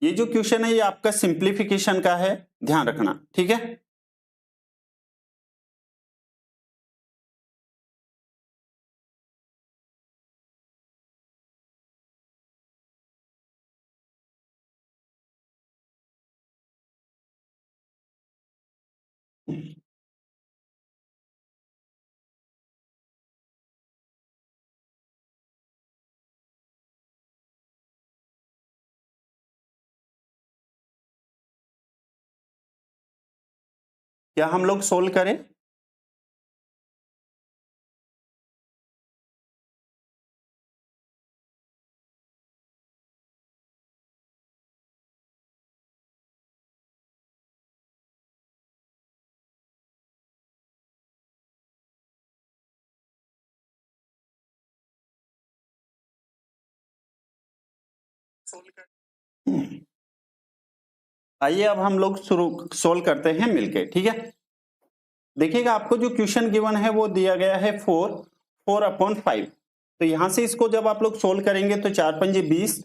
ये जो क्वेश्चन है ये आपका सिंप्लीफिकेशन का है, ध्यान रखना, ठीक है। क्या हम लोग सोल्व करें? आइए अब हम लोग शुरू सोल्व करते हैं मिलके, ठीक है। देखिएगा आपको जो क्वेश्चन गिवन है वो दिया गया है 4/5। तो यहां से इसको जब आप लोग सोल्व करेंगे तो 4 पंजे 20,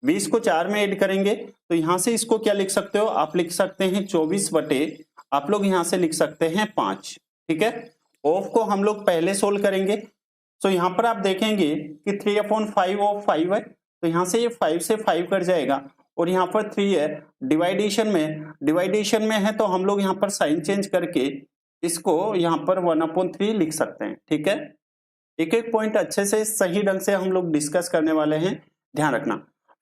20 को 4 में ऐड करेंगे तो यहां से इसको क्या लिख सकते हो, आप लिख सकते हैं 24 बटे, आप लोग यहां से लिख सकते हैं 5, ठीक है। ऑफ को हम लोग पहले सोल्व करेंगे, तो यहां पर आप देखेंगे कि 3/5 ऑफ 5 है, तो यहां से ये 5 से 5 कट जाएगा और यहाँ पर 3 है। डिवाइडेशन में है तो हम लोग यहाँ पर साइन चेंज करके इसको यहाँ पर 1/3 लिख सकते हैं, ठीक है। एक एक पॉइंट अच्छे से सही ढंग से हम लोग डिस्कस करने वाले हैं, ध्यान रखना।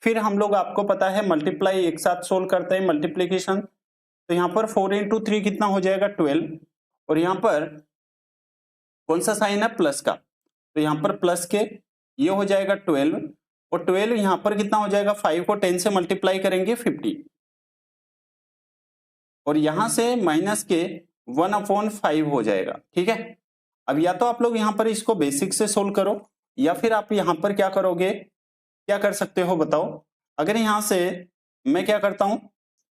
फिर हम लोग आपको पता है मल्टीप्लाई एक साथ सोल्व करते हैं, मल्टीप्लीकेशन। तो यहाँ पर 4 × 3 कितना हो जाएगा 12, और यहाँ पर कौन सा साइन है, प्लस का, तो यहाँ पर प्लस के ये हो जाएगा 12, और 12 यहाँ पर कितना हो जाएगा, 5 को 10 से मल्टीप्लाई करेंगे 50, और यहां से माइनस के 1/5 हो जाएगा, ठीक है। अब या तो आप लोग यहाँ पर इसको बेसिक से सोल्व करो, या फिर आप यहाँ पर क्या करोगे, क्या कर सकते हो बताओ। अगर यहां से मैं क्या करता हूं,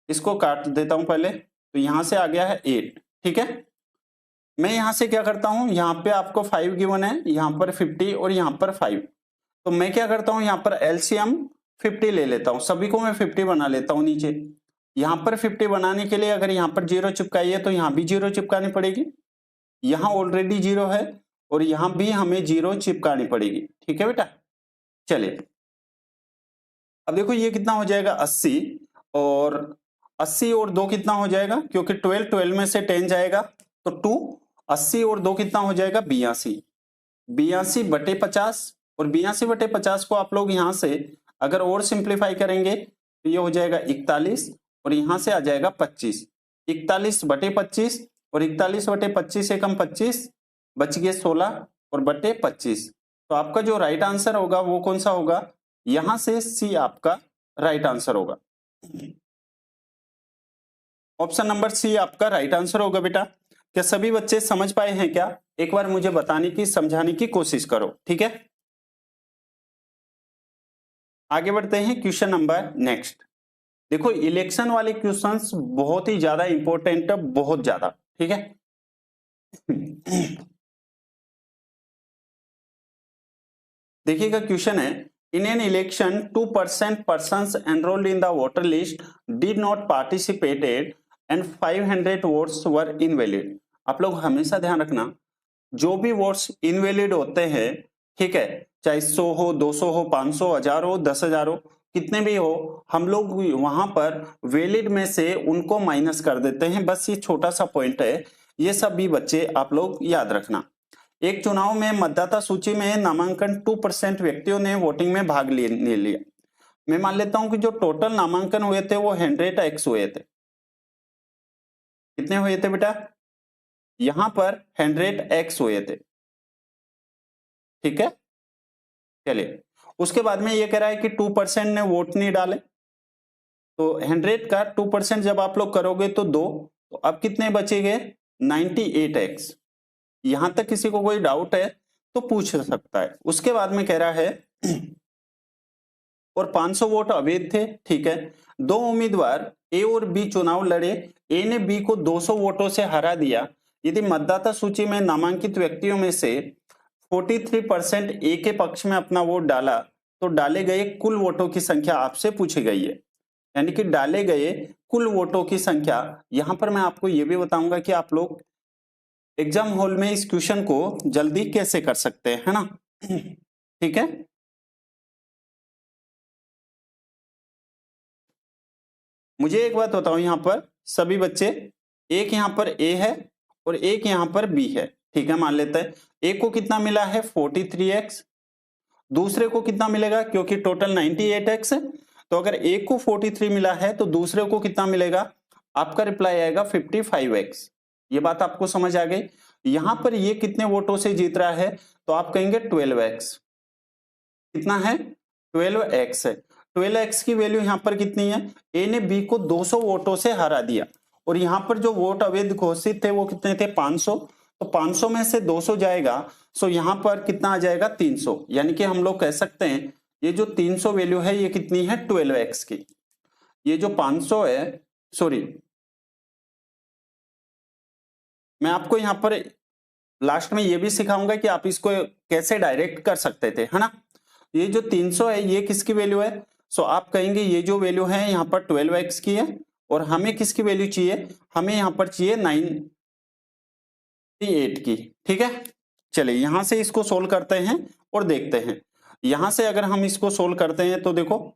इसको काट देता हूं पहले, तो यहां से आ गया है 8, ठीक है। मैं यहां से क्या करता हूं, यहाँ पे आपको 5 गिवन है, यहाँ पर 50 और यहाँ पर 5, तो मैं क्या करता हूं, यहाँ पर एलसीएम 50 ले लेता हूं, सभी को मैं 50 बना लेता हूं नीचे। यहाँ पर 50 बनाने के लिए अगर यहाँ पर 0 चिपकाई है तो यहाँ भी 0 चिपकानी पड़ेगी, यहाँ ऑलरेडी 0 है और यहाँ भी हमें 0 चिपकानी पड़ेगी, ठीक है बेटा। चलिए अब देखो ये कितना हो जाएगा 80, और 80 और 2 कितना हो जाएगा, क्योंकि 12 में से 10 जाएगा तो 2, 80 और 2 कितना हो जाएगा 82, 82/50, और 82/50 को आप लोग यहाँ से अगर और सिंप्लीफाई करेंगे तो ये हो जाएगा 41, और यहां से आ जाएगा 25, 41/25, और 41/25 से कम 25 बच गए 16 और बटे 25। तो आपका जो राइट आंसर होगा वो कौन सा होगा, यहां से सी आपका राइट आंसर होगा, ऑप्शन नंबर सी आपका राइट आंसर होगा बेटा। क्या सभी बच्चे समझ पाए हैं क्या? एक बार मुझे बताने की, समझाने की कोशिश करो, ठीक है। आगे बढ़ते हैं क्वेश्चन नंबर नेक्स्ट। देखो इलेक्शन वाले क्वेश्चंस बहुत ही ज्यादा इंपॉर्टेंट है, बहुत ज्यादा, ठीक है। देखिएगा क्वेश्चन है, in an election 2% persons enrolled in the voter list did not participated and 500 votes were invalid। आप लोग हमेशा ध्यान रखना, जो भी वोट्स इनवैलिड होते हैं, ठीक है, चाहे 100 हो, 200 हो, 500, 1000 हो, 10,000 हो, कितने भी हो, हम लोग वहां पर वैलिड में से उनको माइनस कर देते हैं। बस ये छोटा सा पॉइंट है, ये सब भी बच्चे आप लोग याद रखना। एक चुनाव में मतदाता सूची में नामांकन 2% व्यक्तियों ने वोटिंग में भाग ले लिया। मैं मान लेता हूं कि जो टोटल नामांकन हुए थे वो 100x हुए थे। कितने हुए थे बेटा? यहां पर 100x हुए थे, ठीक है। चलिए उसके बाद में ये कह रहा है कि 2% ने वोट नहीं डाले, तो 100 का 2% जब आप लोग करोगे तो 2, तो अब कितने बचेंगे 98x। यहां तक किसी को कोई डाउट है तो पूछ सकता है। उसके बाद में कह रहा है और 500 वोट अवैध थे, ठीक है। दो उम्मीदवार ए और बी चुनाव लड़े, ए ने बी को 200 वोटों से हरा दिया। यदि मतदाता सूची में नामांकित व्यक्तियों में से 43% ए के पक्ष में अपना वोट डाला तो डाले गए कुल वोटों की संख्या आपसे पूछी गई है। यानी कि डाले गए कुल वोटों की संख्या। यहां पर मैं आपको यह भी बताऊंगा कि आप लोग एग्जाम हॉल में इस क्वेश्चन को जल्दी कैसे कर सकते हैं, है ना। ठीक है, मुझे एक बात बताओ, यहां पर सभी बच्चे, एक यहां पर ए है और एक यहां पर बी है। ठीक है, मान लेते हैं ए को कितना मिला है 43x, दूसरे को कितना मिलेगा, क्योंकि टोटल 98x है, तो अगर एक को 43 मिला है तो दूसरे को कितना मिलेगा, आपका रिप्लाई आएगा 55x। ये बात आपको समझ आ गई। यहां पर ये कितने वोटों से जीत रहा है, तो आप कहेंगे 12x। कितना है, 12x है। 12x की वैल्यू यहां पर कितनी है, ए ने बी को 200 वोटों से हरा दिया, और यहां पर जो वोट अवैध घोषित थे वो कितने थे, 500। तो 500 में से 200 जाएगा, सो यहां पर कितना आ जाएगा, 300। यानी कि हम लोग कह सकते हैं ये जो 300 वैल्यू है ये कितनी है, 12x की। ये जो 500 है, सॉरी, मैं आपको यहां पर लास्ट में ये भी सिखाऊंगा कि आप इसको कैसे डायरेक्ट कर सकते थे, है ना। ये जो 300 है ये किसकी वैल्यू है, सो आप कहेंगे ये जो वैल्यू है यहाँ पर 12x की है, और हमें किसकी वैल्यू चाहिए, हमें यहाँ पर चाहिए 98 की। ठीक है, चलिए यहां से इसको सोल्व करते हैं और देखते हैं। यहां से अगर हम इसको सोल्व करते हैं तो देखो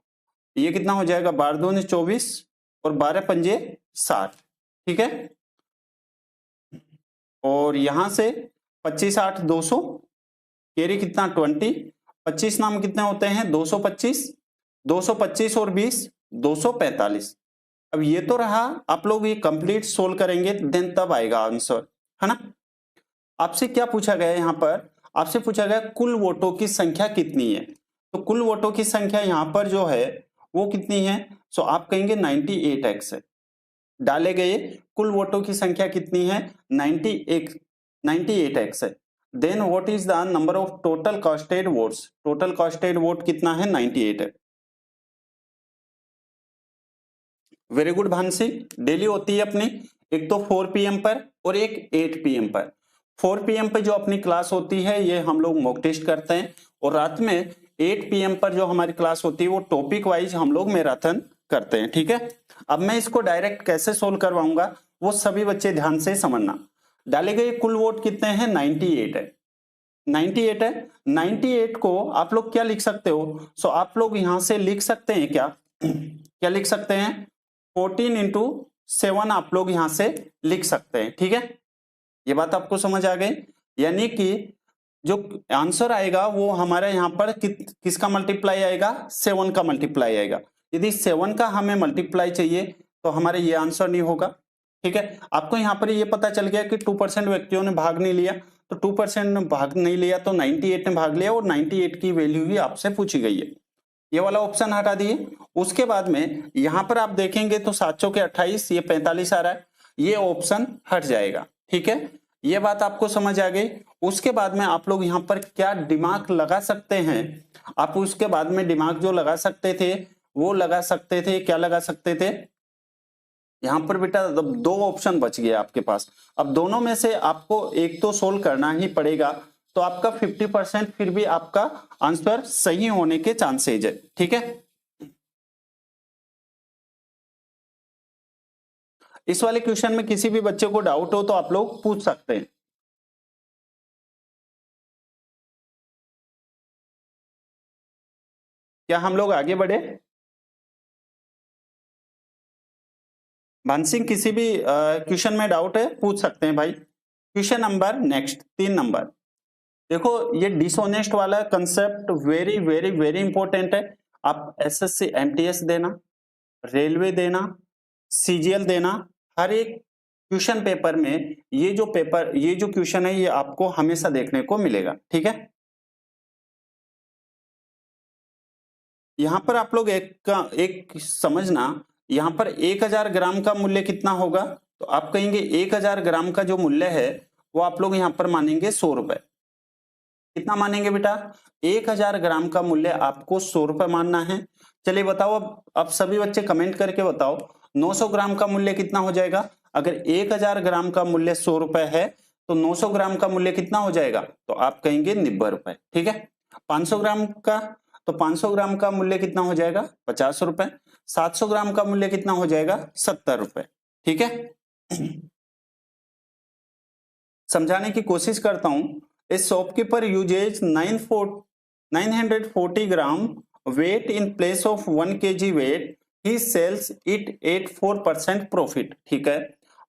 ये कितना हो जाएगा, 12 दूनी 24 और 12 पंजे 60। ठीक है, और यहां से 25 8 200, कैरी कितना 20, 25 नाम कितने होते हैं 225, 225 और 20 245। अब ये तो रहा, आप लोग ये कंप्लीट सोल्व करेंगे देन तब आएगा आंसर, है ना। आपसे क्या पूछा गया है, यहां पर आपसे पूछा गया कुल वोटों की संख्या कितनी है, तो कुल वोटों की संख्या यहां पर जो है वो कितनी है, सो आप कहेंगे 98x है। डाले गए कुल वोटों की संख्या कितनी है, 98x है। Then what is the number of total casted votes, total casted vote कितना है, 98 है। वेरी गुड भांसी, डेली होती है अपनी, एक तो 4 PM पर और एक 8 PM पर। 4 PM पर जो अपनी क्लास होती है ये हम लोग मॉक टेस्ट करते हैं, और रात में 8 PM पर जो हमारी क्लास होती है वो टॉपिक वाइज हम लोग मैराथन करते हैं। ठीक है, अब मैं इसको डायरेक्ट कैसे सोल्व करवाऊंगा वो सभी बच्चे ध्यान से समझना। डाले गए कुल वोट कितने हैं, 98 है। 98 है, 98 को आप लोग क्या लिख सकते हो, सो आप लोग यहां से लिख सकते हैं क्या क्या लिख सकते हैं, 14 इंटू 7 आप लोग यहां से लिख सकते हैं। ठीक है, ये बात आपको समझ आ गई। यानी कि जो आंसर आएगा वो हमारा यहाँ पर किसका मल्टीप्लाई आएगा, 7 का मल्टीप्लाई आएगा। यदि 7 का हमें मल्टीप्लाई चाहिए तो हमारे ये आंसर नहीं होगा। ठीक है, आपको यहाँ पर ये पता चल गया कि 2% व्यक्तियों ने भाग नहीं लिया, तो 2% ने भाग नहीं लिया तो 98 ने भाग लिया, और 98 की वैल्यू ही आपसे पूछी गई है। ये वाला ऑप्शन हटा दिए। उसके बाद में यहां पर आप देखेंगे तो 7 चौके 28, ये 45 आ रहा है, ये ऑप्शन हट जाएगा। ठीक है, ये बात आपको समझ आ गई। उसके बाद में आप लोग यहाँ पर क्या दिमाग लगा सकते हैं, आप उसके बाद में दिमाग जो लगा सकते थे वो लगा सकते थे, क्या लगा सकते थे, यहां पर बेटा 2 ऑप्शन बच गए आपके पास। अब दोनों में से आपको एक तो सोल्व करना ही पड़ेगा, तो आपका 50% फिर भी आपका आंसर सही होने के चांसेज है। ठीक है, इस वाले क्वेश्चन में किसी भी बच्चे को डाउट हो तो आप लोग पूछ सकते हैं। क्या हम लोग आगे बढ़े, भानसिंह किसी भी क्वेश्चन में डाउट है पूछ सकते हैं भाई। क्वेश्चन नंबर नेक्स्ट 3 नंबर, देखो ये डिसऑनेस्ट वाला concept very very very important है। आप एसएससी एमटीएस देना, रेलवे देना, सीजीएल देना, हर एक क्वेश्चन पेपर में ये जो क्वेश्चन है ये आपको हमेशा देखने को मिलेगा। ठीक है, यहां पर आप लोग एक समझना, यहां पर 1000 ग्राम का मूल्य कितना होगा, तो आप कहेंगे 1000 ग्राम का जो मूल्य है वो आप लोग यहां पर मानेंगे 100 रुपए। कितना मानेंगे बेटा, 1000 ग्राम का मूल्य आपको 100 रुपए मानना है। चलिए बताओ, अब सभी बच्चे कमेंट करके बताओ 900 ग्राम का मूल्य कितना हो जाएगा। अगर 1000 ग्राम का मूल्य 100 रुपए है तो 900 ग्राम का मूल्य कितना हो जाएगा, तो आप कहेंगे 90 रुपए। ठीक है, 500 ग्राम का, तो 500 ग्राम का मूल्य कितना हो जाएगा 50 रुपए। 700 ग्राम का मूल्य कितना हो जाएगा 70 रुपए। ठीक है, समझाने की कोशिश करता हूं। इस shopkeeper uses 940 gram weight in place of 1 kg weight, he sells it at 4% profit. ठीक है,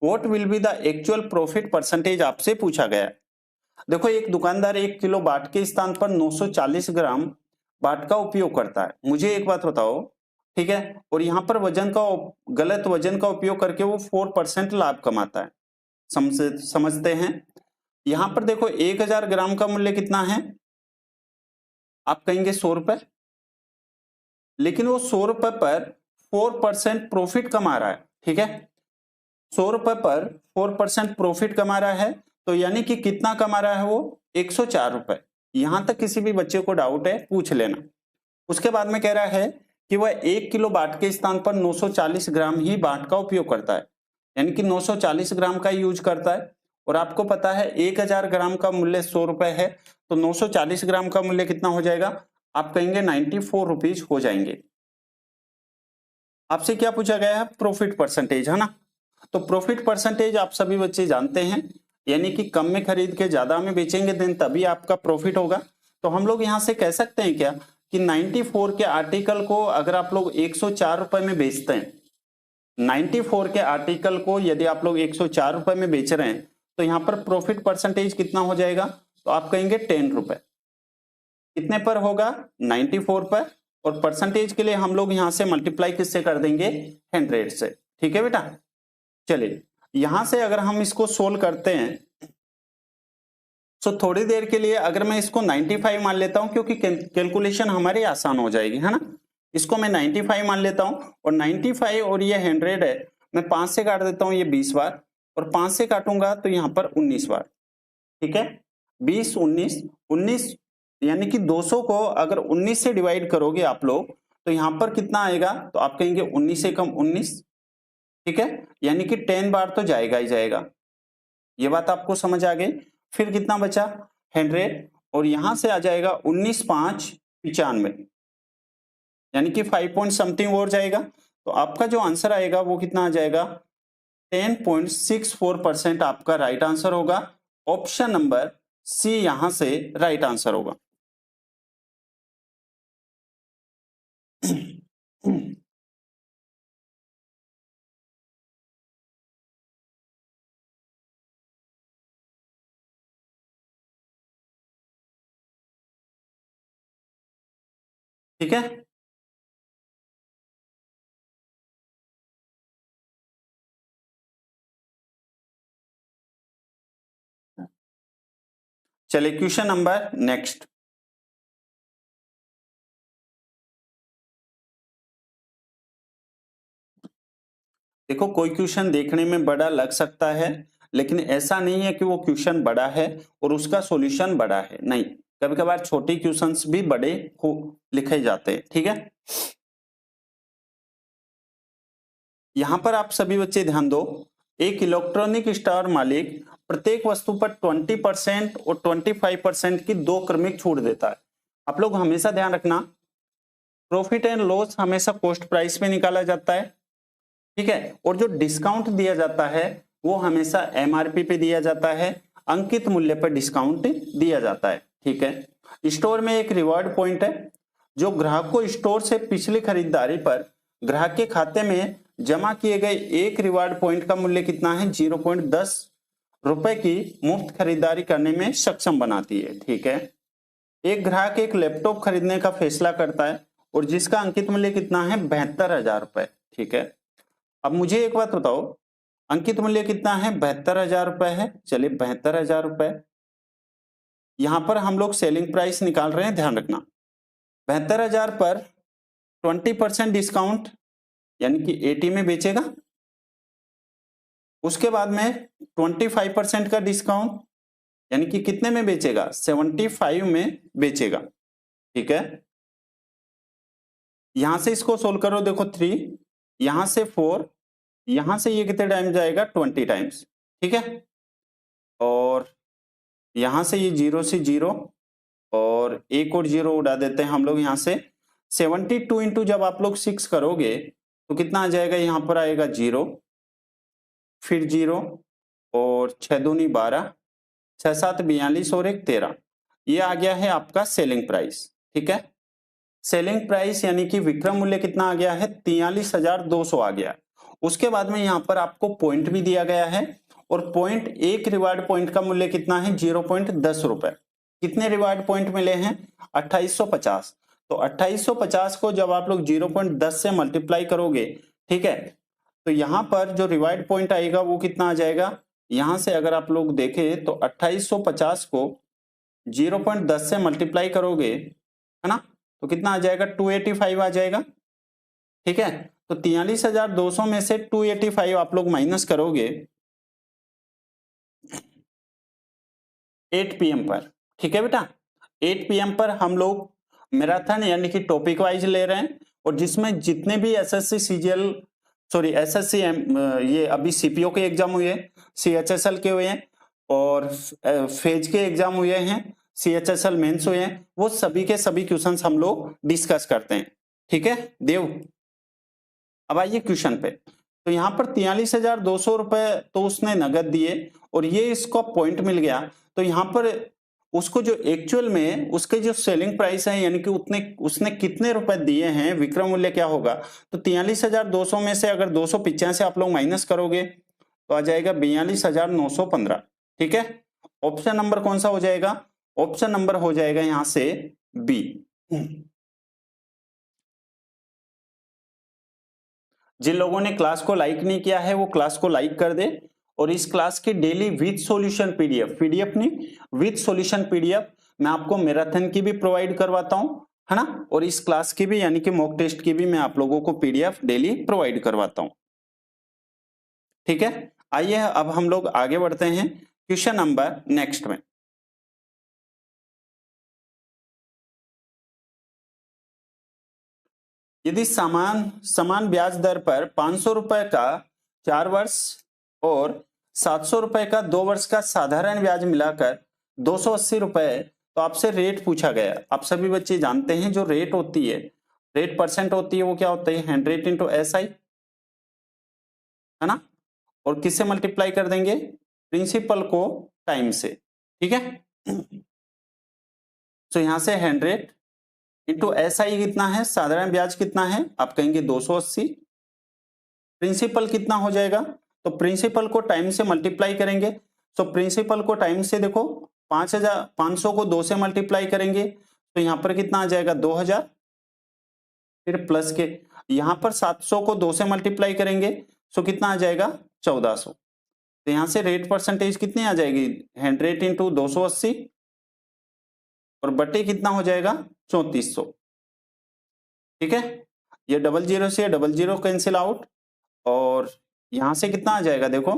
what will be the actual profit percentage आपसे पूछा गया। देखो, एक दुकानदार 1 किलो बाट के स्थान पर 940 ग्राम बाट का उपयोग करता है। मुझे एक बात बताओ, ठीक है, और यहाँ पर गलत वजन का उपयोग करके वो 4% लाभ कमाता है। समझते हैं। यहां पर देखो 1000 ग्राम का मूल्य कितना है, आप कहेंगे 100 रुपए, लेकिन वो 100 रुपए पर 4% प्रॉफिट कमा रहा है। ठीक है, 100 रुपए पर 4% प्रॉफिट कमा रहा है, तो यानी कि कितना कमा रहा है वो 104 रुपए। यहां तक किसी भी बच्चे को डाउट है पूछ लेना। उसके बाद में कह रहा है कि वह 1 किलो बाट के स्थान पर 940 ग्राम ही बाट का उपयोग करता है, यानी कि 940 ग्राम का यूज करता है। और आपको पता है 1000 ग्राम का मूल्य 100 रुपए है, तो 940 ग्राम का मूल्य कितना हो जाएगा, आप कहेंगे 94 रुपीज हो जाएंगे। आपसे क्या पूछा गया है, प्रॉफिट परसेंटेज, है ना। तो प्रॉफिट परसेंटेज आप सभी बच्चे जानते हैं, यानी कि कम में खरीद के ज्यादा में बेचेंगे देन तभी आपका प्रॉफिट होगा। तो हम लोग यहां से कह सकते हैं क्या कि 94 के आर्टिकल को अगर आप लोग 104 रुपए में बेचते हैं, 94 के आर्टिकल को यदि आप लोग 104 रुपए में बेच रहे हैं, तो यहां पर प्रॉफिट परसेंटेज कितना हो जाएगा, तो आप कहेंगे 10 रुपए। कितने पर होगा, 94 पर, और परसेंटेज के लिए हम लोग यहां से मल्टीप्लाई किससे कर देंगे, 100 से। ठीक है बेटा, चलिए यहां से अगर हम इसको सोल्व करते हैं, तो थोड़ी देर के लिए अगर मैं इसको 95 मान लेता हूं, क्योंकि कैलकुलेशन हमारी आसान हो जाएगी, है ना। इसको मैं 95 मान लेता हूं, और 95 और ये 100 है, मैं 5 से काट देता हूं ये 20 बार, और 5 से काटूंगा तो यहां पर 19 बार। ठीक है, 20 19 यानी कि 200 को अगर 19 से डिवाइड करोगे आप लोग, तो यहां पर कितना आएगा, तो आप कहेंगे 19 से कम 19। ठीक है, यानी कि 10 बार तो जाएगा ही जाएगा। ये बात आपको समझ आ गई। फिर कितना बचा, 100, और यहां से आ जाएगा 19 5 95, यानी कि 5 पॉइंट समथिंग और जाएगा। तो आपका जो आंसर आएगा वो कितना आ जाएगा, 10.64% आपका राइट आंसर होगा। ऑप्शन नंबर सी यहां से राइट आंसर होगा। ठीक है, चलिए क्वेश्चन नंबर नेक्स्ट। देखो, कोई क्वेश्चन देखने में बड़ा लग सकता है, लेकिन ऐसा नहीं है कि वो क्वेश्चन बड़ा है और उसका सॉल्यूशन बड़ा है, नहीं। कभी कभार छोटे क्वेश्चंस भी बड़े लिखे जाते हैं। ठीक है, यहां पर आप सभी बच्चे ध्यान दो, एक इलेक्ट्रॉनिक स्टोर मालिक प्रत्येक वस्तु पर 20% और 25% की 2 क्रमिक छूट देता है। आप लोग हमेशा ध्यान रखना, प्रॉफिट एंड लॉस हमेशा कॉस्ट प्राइस पे निकाला जाता है। ठीक है, और जो डिस्काउंट दिया जाता है वो हमेशा एमआरपी पे दिया जाता है, अंकित मूल्य पर डिस्काउंट दिया जाता है। ठीक है, स्टोर में एक रिवॉर्ड पॉइंट है, जो ग्राहक को स्टोर से पिछली खरीदारी पर ग्राहक के खाते में जमा किए गए एक रिवार्ड पॉइंट का मूल्य कितना है, 0.10 रुपए की मुफ्त खरीदारी करने में सक्षम बनाती है। ठीक है, एक ग्राहक एक लैपटॉप खरीदने का फैसला करता है और जिसका अंकित मूल्य कितना है, 72,000 रुपए। ठीक है, अब मुझे एक बात बताओ, अंकित मूल्य कितना है, 72,000 रुपए है। चलिए 72,000 रुपए, यहां पर हम लोग सेलिंग प्राइस निकाल रहे हैं, ध्यान रखना। 72,000 पर 20% डिस्काउंट यानी कि 80 में बेचेगा, उसके बाद में 25% का डिस्काउंट यानी कि कितने में बेचेगा, 75 में बेचेगा। ठीक है, यहां से इसको सोल्व करो, देखो 3, यहां से 4, यहां से ये कितने टाइम जाएगा, 20 टाइम्स। ठीक है, और यहां से ये 0 से 0 और एक और 0 उड़ा देते हैं हम लोग यहां से। 72 इंटू जब आप लोग 6 करोगे तो कितना आ जाएगा, यहां पर आएगा 0, फिर 0 और 6 दूनी 12, 6 7 42 और 1 13। ये आ गया है आपका सेलिंग प्राइस। ठीक है, सेलिंग प्राइस यानी कि विक्रय मूल्य कितना आ गया है, 43,200 आ गया। उसके बाद में यहाँ पर आपको पॉइंट भी दिया गया है और पॉइंट, एक रिवार्ड पॉइंट का मूल्य कितना है, 0.10 रुपए। कितने रिवार्ड पॉइंट मिले हैं, 2850। तो 2850 को जब आप लोग 0.10 से मल्टीप्लाई करोगे, ठीक है, तो यहां पर जो रिवार्ड पॉइंट आएगा वो कितना आ जाएगा, यहां से अगर आप लोग देखें तो 2850 को 0.10 से मल्टीप्लाई करोगे, है ना, तो कितना आ जाएगा, 285 आ जाएगा। ठीक है, तो 43,200 में से 285 आप लोग माइनस करोगे 8 PM पर। ठीक है बेटा, 8 PM पर हम लोग मैराथन यानी कि टॉपिक वाइज ले रहे हैं, और जिसमें जितने भी एसएससी सीजीएल, सॉरी एसएससी ये अभी सीपीओ के एग्जाम हुए, सीएचएसएल के हुए हैं और फेज के एग्जाम हुए हैं, सीएचएसएल मेंस हुए हैं, वो सभी के सभी क्वेश्चंस हम लोग डिस्कस करते हैं। ठीक है देव, अब आइए क्वेश्चन पे। तो यहाँ पर 43,200 रुपए तो उसने नगद दिए और ये इसको पॉइंट मिल गया, तो यहाँ पर उसको जो एक्चुअल में उसके जो सेलिंग प्राइस है यानी कि उतने उसने कितने रुपए दिए हैं, विक्रय मूल्य क्या होगा, तो 43,200 में से अगर 285 आप लोग माइनस करोगे तो आ जाएगा 42,915। ठीक है, ऑप्शन नंबर कौन सा हो जाएगा, ऑप्शन नंबर हो जाएगा यहां से बी। जिन लोगों ने क्लास को लाइक नहीं किया है वो क्लास को लाइक कर दे, और इस क्लास की daily with solution PDF, PDF नहीं विद सॉल्यूशन पीडीएफ मैं आपको मैराथन की भी प्रोवाइड करवाता हूं, है ना, और इस क्लास की भी यानी कि मॉक टेस्ट की भी मैं आप लोगों को पीडीएफ डेली प्रोवाइड करवाता हूं। ठीक है, आइए अब हम लोग आगे बढ़ते हैं क्वेश्चन नंबर नेक्स्ट में। यदि समान ब्याज दर पर 500 रुपए का 4 वर्ष और 700 रुपए का 2 वर्ष का साधारण ब्याज मिलाकर 280 रुपए, तो आपसे रेट पूछा गया। आप सभी बच्चे जानते हैं जो रेट होती है, रेट परसेंट होती है, वो क्या होता है 100 इंटू SI, है ना, और किससे मल्टीप्लाई कर देंगे, प्रिंसिपल को टाइम से। ठीक है, तो यहां से 100 इंटू SI कितना है, साधारण ब्याज कितना है, आप कहेंगे 280, प्रिंसिपल कितना हो जाएगा, तो प्रिंसिपल को टाइम से मल्टीप्लाई करेंगे, तो प्रिंसिपल को टाइम से देखो 500 को 2 से मल्टीप्लाई करेंगे तो यहां पर कितना आ जाएगा 2000, फिर प्लस के यहां पर 700 को 2 से मल्टीप्लाई करेंगे तो कितना आ जाएगा 1400, तो यहां से रेट परसेंटेज कितनी आ जाएगी 100 इंटू 280 और बटे कितना हो जाएगा 3400। ठीक है, ये 00 से 00 कैंसिल आउट, और यहां से कितना आ जाएगा देखो,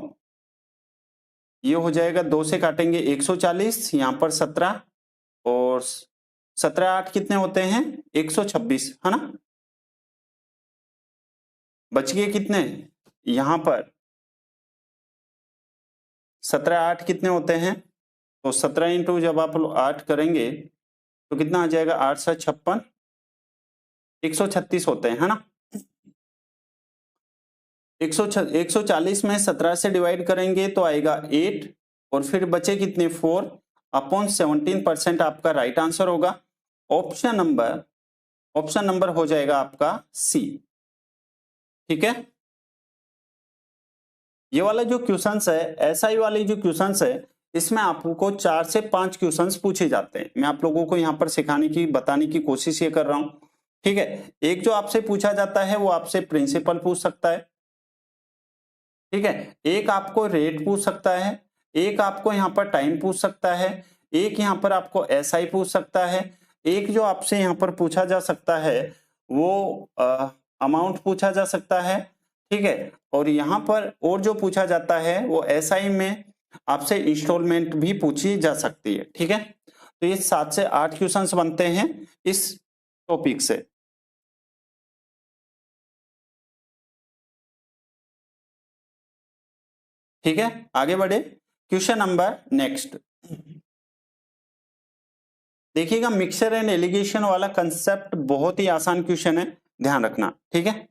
ये हो जाएगा 2 से काटेंगे 140, यहां पर 17 और 17 8 कितने होते हैं 126, है ना, बच गए कितने, यहां पर 17 8 कितने होते हैं, तो 17 इंटू जब आप 8 करेंगे तो कितना आ जाएगा 8 से 56, 136 होते हैं, है ना, 140 में 17 से डिवाइड करेंगे तो आएगा 8 और फिर बचे कितने 4 अपॉन 17% आपका राइट आंसर होगा। ऑप्शन नंबर हो जाएगा आपका सी। ठीक है, ये वाला जो क्वेश्चंस है, एसआई वाली जो क्वेश्चंस है, इसमें आपको 4 से 5 क्वेश्चंस पूछे जाते हैं। मैं आप लोगों को यहाँ पर सिखाने की बताने की कोशिश ये कर रहा हूं। ठीक है, एक जो आपसे पूछा जाता है वो आपसे प्रिंसिपल पूछ सकता है, ठीक है, एक आपको रेट पूछ सकता है, एक आपको यहाँ पर टाइम पूछ सकता है, एक यहाँ पर आपको एसआई पूछ सकता है, एक जो आपसे यहाँ पर पूछा जा सकता है वो अमाउंट पूछा जा सकता है। ठीक है, और यहाँ पर और जो पूछा जाता है वो एसआई में आपसे इंस्टॉलमेंट भी पूछी जा सकती है। ठीक है, तो ये 7 से 8 क्वेश्चंस बनते हैं इस टॉपिक से। ठीक है, आगे बढ़े क्वेश्चन नंबर नेक्स्ट। देखिएगा, मिक्सचर एंड एलिगेशन वाला कंसेप्ट बहुत ही आसान क्वेश्चन है, ध्यान रखना। ठीक है,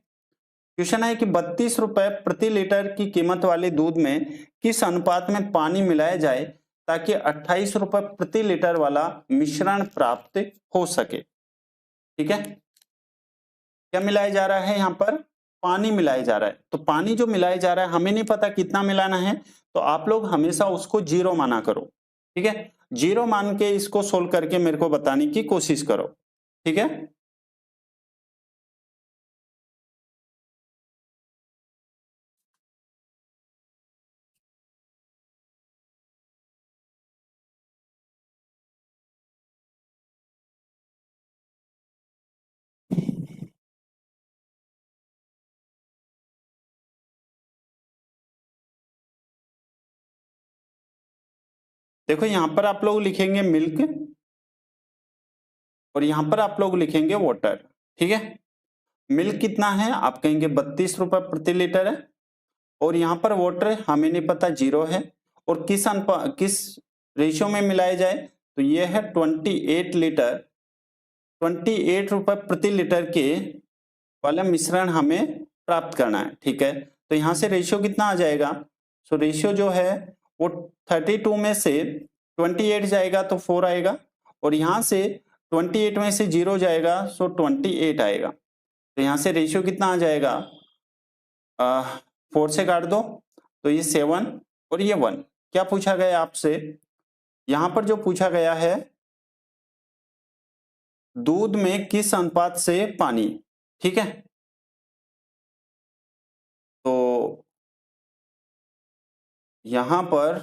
क्वेश्चन है कि 32 रुपए प्रति लीटर की कीमत वाले दूध में किस अनुपात में पानी मिलाया जाए ताकि 28 रुपए प्रति लीटर वाला मिश्रण प्राप्त हो सके। ठीक है, क्या मिलाया जा रहा है यहाँ पर? पानी मिलाया जा रहा है। तो पानी जो मिलाया जा रहा है हमें नहीं पता कितना मिलाना है, तो आप लोग हमेशा उसको जीरो माना करो। ठीक है, जीरो मान के इसको सोल्व करके मेरे को बताने की कोशिश करो। ठीक है, देखो यहां पर आप लोग लिखेंगे मिल्क और यहां पर आप लोग लिखेंगे वाटर। ठीक है, मिल्क कितना है आप कहेंगे 32 रुपए प्रति लीटर है, और यहां पर वाटर हमें नहीं पता, जीरो है। और किस रेशियो में मिलाया जाए, तो ये है 28 लीटर, 28 रुपए प्रति लीटर के वाला मिश्रण हमें प्राप्त करना है। ठीक है, तो यहां से रेशियो कितना आ जाएगा? सो रेशियो जो है वो 32 में से 28 जाएगा तो 4 आएगा, और यहां से 28 में से 0 जाएगा सो 28 आएगा। तो यहां से रेशियो कितना आ जाएगा? 4 से काट दो तो ये 7 और ये 1। क्या पूछा गया आपसे? यहां पर जो पूछा गया है दूध में किस अनुपात से पानी। ठीक है, तो यहां पर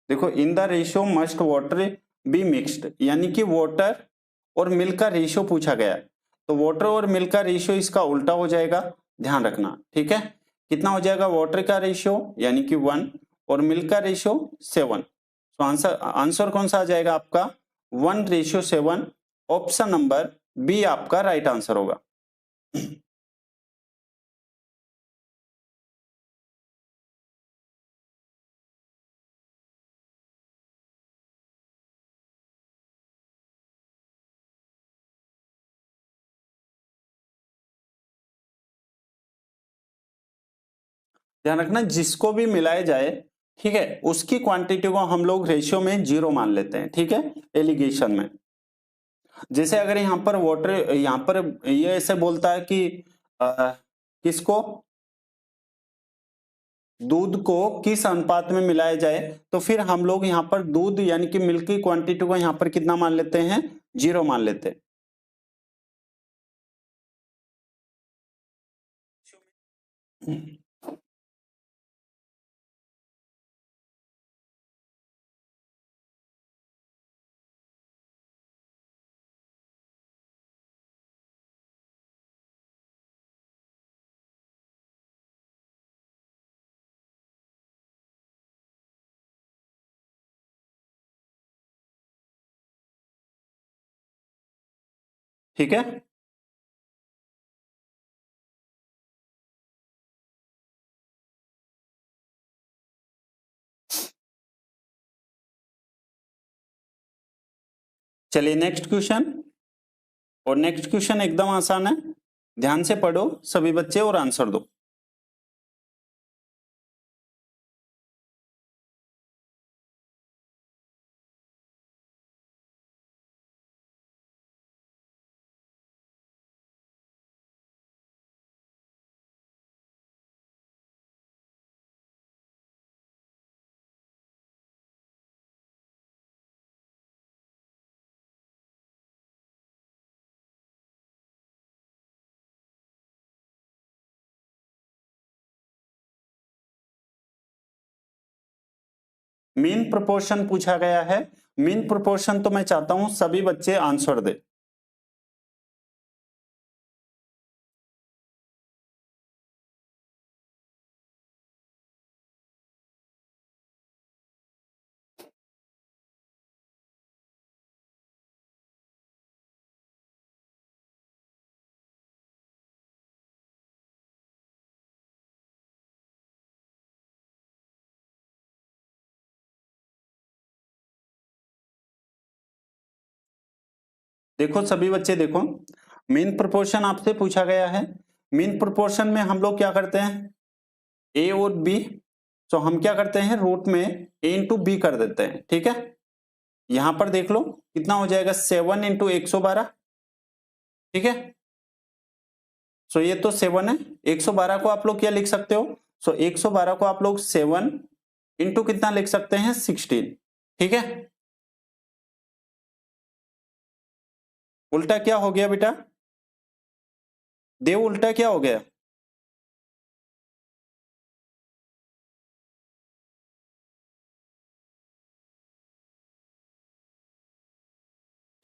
देखो, in the ratio must water be mixed, यानी कि वाटर और मिल्क का रेशियो पूछा गया है, तो वाटर और मिल्क का रेशियो इसका उल्टा हो जाएगा, ध्यान रखना। ठीक है, कितना हो जाएगा? वाटर का रेशियो यानी कि 1 और मिल्क का रेशियो 7। तो आंसर आंसर कौन सा आ जाएगा आपका? 1:7। ऑप्शन नंबर बी आपका राइट आंसर होगा। ध्यान रखना, जिसको भी मिलाया जाए, ठीक है, उसकी क्वांटिटी को हम लोग रेशियो में जीरो मान लेते हैं। ठीक है, एलिगेशन में जैसे अगर यहाँ पर वाटर, यहाँ पर ये ऐसे बोलता है कि किसको, दूध को किस अनुपात में मिलाया जाए, तो फिर हम लोग यहाँ पर दूध यानी कि मिल्क की क्वांटिटी को यहाँ पर कितना मान लेते हैं? जीरो मान लेते हैं। ठीक है, चलिए नेक्स्ट क्वेश्चन। और नेक्स्ट क्वेश्चन एकदम आसान है, ध्यान से पढ़ो सभी बच्चे और आंसर दो। मीन प्रोपोर्शन पूछा गया है। मीन प्रोपोर्शन तो मैं चाहता हूं सभी बच्चे आंसर दे। देखो सभी बच्चे देखो, मीन प्रोपोर्शन आपसे पूछा गया है। मीन प्रोपोर्शन में हम लोग क्या करते हैं, ए और बी, तो हम क्या करते हैं रूट में ए इंटू बी कर देते हैं, ठीक है। यहां पर देख लो कितना हो जाएगा 7 इंटू 112, ठीक है। सो ये तो 7 है, 112 को आप लोग क्या लिख सकते हो, सो 112 को आप लोग 7 इंटू कितना लिख सकते हैं 16, ठीक है। उल्टा क्या हो गया बेटा, देव उल्टा क्या हो गया,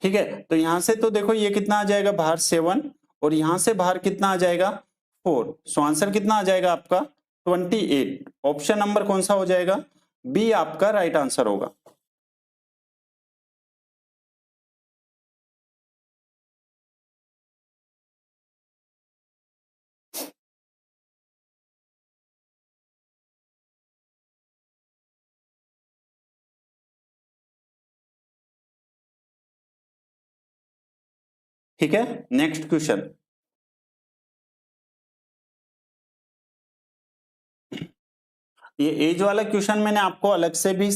ठीक है। तो यहां से तो देखो ये कितना आ जाएगा बाहर 7, और यहां से बाहर कितना आ जाएगा 4, सो आंसर कितना आ जाएगा आपका 28। ऑप्शन नंबर कौन सा हो जाएगा, बी आपका राइट आंसर होगा। ठीक है, नेक्स्ट क्वेश्चन। ये एज वाला क्वेश्चन मैंने आपको अलग से भी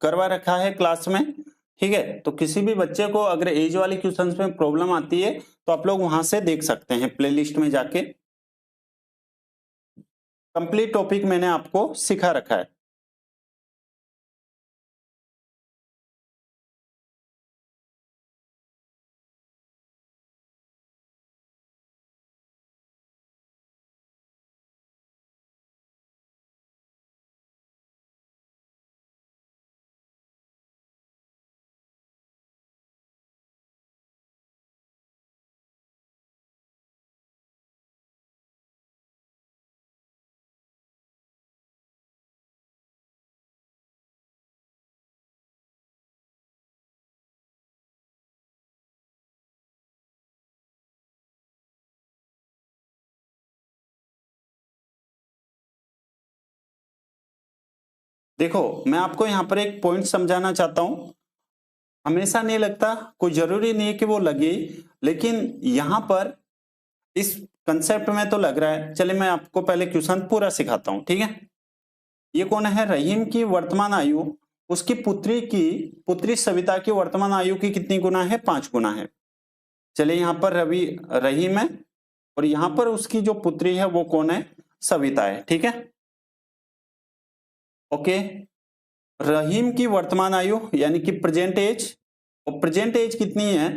करवा रखा है क्लास में, ठीक है। तो किसी भी बच्चे को अगर एज वाले क्वेश्चंस में प्रॉब्लम आती है तो आप लोग वहां से देख सकते हैं प्लेलिस्ट में जाके, कंप्लीट टॉपिक मैंने आपको सिखा रखा है। देखो मैं आपको यहाँ पर एक पॉइंट समझाना चाहता हूं, हमेशा नहीं लगता, कोई जरूरी नहीं है कि वो लगे, लेकिन यहां पर इस कंसेप्ट में तो लग रहा है। चलिए मैं आपको पहले क्वेश्चन पूरा सिखाता हूं, ठीक है। ये कौन है, रहीम की वर्तमान आयु उसकी पुत्री सविता की वर्तमान आयु की कितनी गुना है, 5 गुना है। चलिए यहाँ पर रहीम है, और यहां पर उसकी जो पुत्री है वो कौन है, सविता है, ठीक है। ओके, रहीम की वर्तमान आयु यानी कि प्रेजेंट एज, और प्रेजेंट एज कितनी है,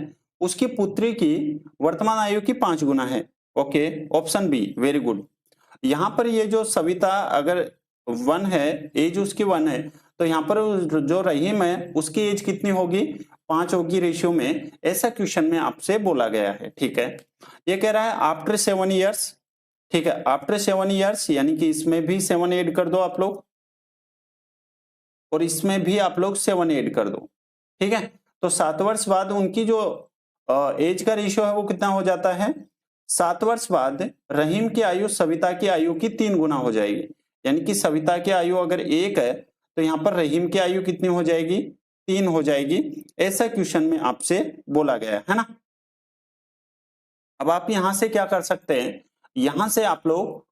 उसकी पुत्री की वर्तमान आयु की 5 गुना है। Okay, option B, very good. यहां पर ये जो सविता अगर 1 है, एज उसकी 1 है, तो यहाँ पर जो रहीम है उसकी एज कितनी होगी, 5 होगी रेशियो में, ऐसा क्वेश्चन में आपसे बोला गया है, ठीक है। ये कह रहा है आफ्टर 7 ईयर्स, ठीक है, आफ्टर 7 ईयर्स, यानी कि इसमें भी 7 ऐड कर दो आप लोग, और इसमें भी आप लोग 7 ऐड कर दो, ठीक है। तो 7 वर्ष बाद उनकी जो एज का रेशियो है वो कितना हो जाता है, 7 वर्ष बाद रहीम की आयु सविता की आयु की 3 गुना हो जाएगी, यानी कि सविता की आयु अगर 1 है तो यहाँ पर रहीम की आयु कितनी हो जाएगी, 3 हो जाएगी, ऐसा क्वेश्चन में आपसे बोला गया है ना। अब आप यहां से क्या कर सकते हैं, यहां से आप लोग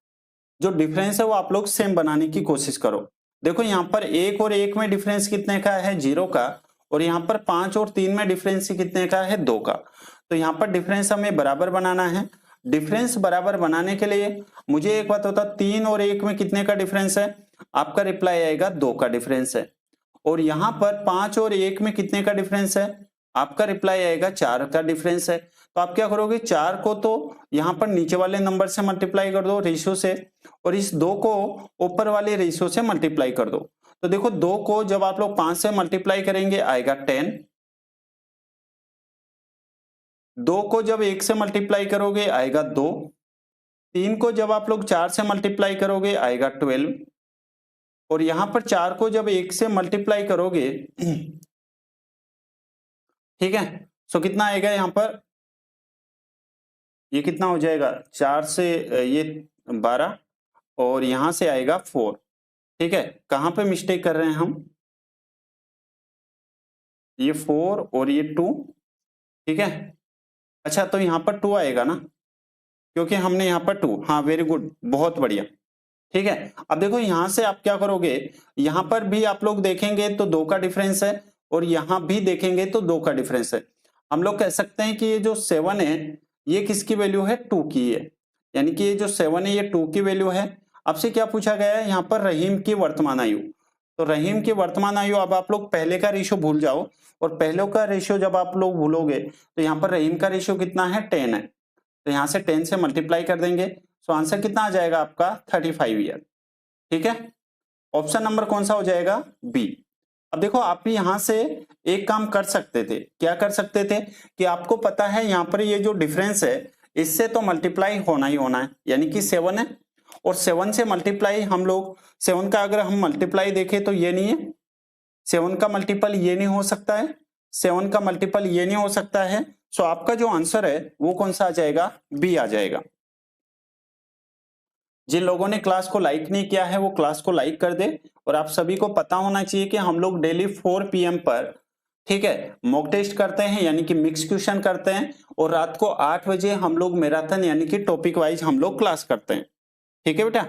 जो डिफरेंस है वो आप लोग सेम बनाने की कोशिश करो। देखो यहाँ पर 1 और 1 में डिफरेंस कितने का है, 0 का, और यहाँ पर 5 और 3 में डिफरेंस कितने का है, 2 का। तो यहाँ पर डिफरेंस हमें बराबर बनाना है। डिफरेंस बराबर बनाने के लिए मुझे एक बात होता, 3 और 1 में कितने का डिफरेंस है, आपका रिप्लाई आएगा 2 का डिफरेंस है। और यहाँ पर 5 और 1 में कितने का डिफरेंस है, आपका रिप्लाई आएगा 4 का डिफरेंस है। तो आप क्या करोगे, 4 को तो यहाँ पर नीचे वाले नंबर से मल्टीप्लाई कर दो रेशियो से, और इस 2 को ऊपर वाले रेशियो से मल्टीप्लाई कर दो। तो देखो 2 को जब आप लोग 5 से मल्टीप्लाई करेंगे आएगा 10, 2 को जब 1 से मल्टीप्लाई करोगे आएगा 2, 3 को जब आप लोग 4 से मल्टीप्लाई करोगे आएगा 12, और यहां पर 4 को जब 1 से मल्टीप्लाई करोगे ठीक है, सो कितना आएगा यहाँ पर, ये कितना हो जाएगा, 4 से ये 12, और यहां से आएगा 4, ठीक है। कहां पे मिस्टेक कर रहे हैं हम, ये 4 और ये 2, ठीक है। अच्छा तो यहाँ पर 2 आएगा ना, क्योंकि हमने यहाँ पर 2, हाँ वेरी गुड, बहुत बढ़िया। ठीक है, अब देखो यहां से आप क्या करोगे, यहां पर भी आप लोग देखेंगे तो 2 का डिफरेंस है, और यहां भी देखेंगे तो 2 का डिफरेंस है। हम लोग कह सकते हैं कि ये जो 7 है ये किसकी वैल्यू है, 2 की है, यानी कि ये जो 7 है ये 2 की वैल्यू है। आपसे क्या पूछा गया है यहाँ पर, रहीम की वर्तमान आयु। तो रहीम की वर्तमान आयु, अब आप लोग पहले का रेशियो भूल जाओ, और पहले का रेशियो जब आप लोग भूलोगे तो यहाँ पर रहीम का रेशियो कितना है, 10 है, तो यहाँ से 10 से मल्टीप्लाई कर देंगे, तो आंसर कितना आ जाएगा आपका, 35 ईयर। ठीक है, ऑप्शन नंबर कौन सा हो जाएगा, बी। अब देखो आप भी यहां से एक काम कर सकते थे, क्या कर सकते थे कि आपको पता है यहाँ पर ये जो डिफरेंस है इससे तो मल्टीप्लाई होना ही होना है, यानी कि 7 है, और 7 से मल्टीप्लाई हम लोग, 7 का अगर हम मल्टीप्लाई देखें तो ये नहीं है, 7 का मल्टीपल ये नहीं हो सकता है, 7 का मल्टीपल ये नहीं हो सकता है, सो आपका जो आंसर है वो कौन सा आ जाएगा, बी आ जाएगा। जिन लोगों ने क्लास को लाइक नहीं किया है वो क्लास को लाइक कर दे, और आप सभी को पता होना चाहिए कि हम लोग डेली 4 PM पर, ठीक है, मॉक टेस्ट करते हैं, यानी कि मिक्स क्वेश्चन करते हैं, और रात को 8 बजे हम लोग मैराथन यानी कि टॉपिक वाइज हम लोग क्लास करते हैं। ठीक है बेटा,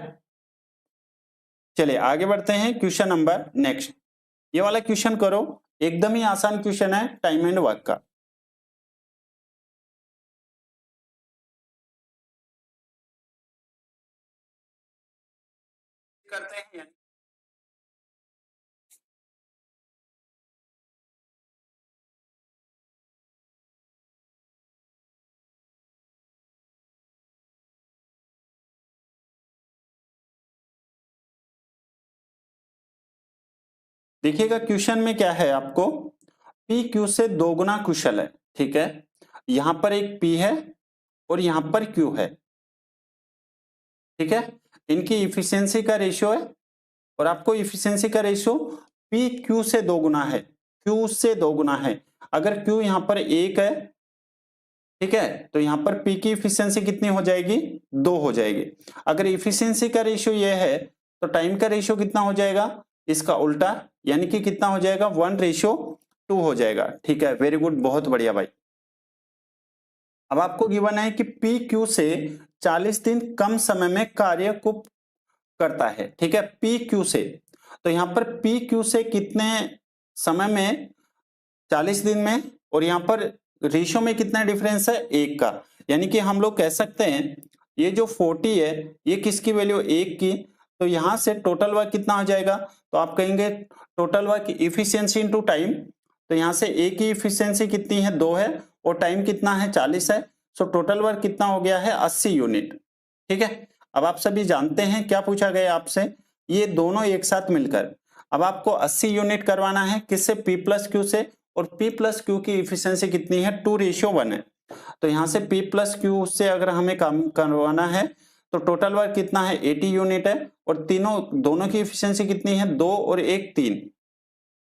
चलिए आगे बढ़ते हैं, क्वेश्चन नंबर नेक्स्ट। ये वाला क्वेश्चन करो, एकदम ही आसान क्वेश्चन है, टाइम एंड वर्क का। करते हैं, देखिएगा क्वेश्चन में क्या है आपको, पी क्यू से दोगुना कुशल है। ठीक है, यहां पर एक पी है और यहां पर क्यू है। ठीक है, इनकी इफिशियंसी का रेशियो है, और आपको इफिशियंसी का रेशियो पी क्यू से दोगुना है, क्यू से दोगुना है। अगर क्यू यहां पर 1 है, ठीक है, तो यहां पर पी की इफिशियंसी कितनी हो जाएगी, 2 हो जाएगी। अगर इफिशियंसी का रेशियो ये है तो टाइम का रेशियो कितना हो जाएगा, इसका उल्टा, यानी कि कितना हो जाएगा, 1:2 हो जाएगा। ठीक है, वेरी गुड, बहुत बढ़िया भाई। अब आपको गिवन है कि पी क्यू से 40 दिन कम समय में कार्य को करता है। ठीक है, पी क्यू से, तो यहां पर पी क्यू से कितने समय में, 40 दिन में, और यहां पर रेशियो में कितना डिफरेंस है, 1 का, यानी कि हम लोग कह सकते हैं ये जो 40 है ये किसकी वैल्यू, 1 की, तो यहां से टोटल वर्क कितना हो जाएगा, तो आप कहेंगे total work efficiency into time, तो यहां से ए की इफिशियंसी कितनी है, 2 है, और टाइम कितना है, 40 है, सो टोटल वर्क कितना हो गया है, 80 यूनिट। ठीक है, अब आप सभी जानते हैं क्या पूछा गया आपसे, ये दोनों एक साथ मिलकर, अब आपको 80 यूनिट करवाना है, किससे, P प्लस क्यू से, और P प्लस क्यू की इफिशियंसी कितनी है, 2:1 है, तो यहां से P प्लस क्यू से अगर हमें काम करवाना है तो टोटल वर्क कितना है, 80 यूनिट है, और तीनों दोनों की इफिशियंसी कितनी है, 2 और 1 3,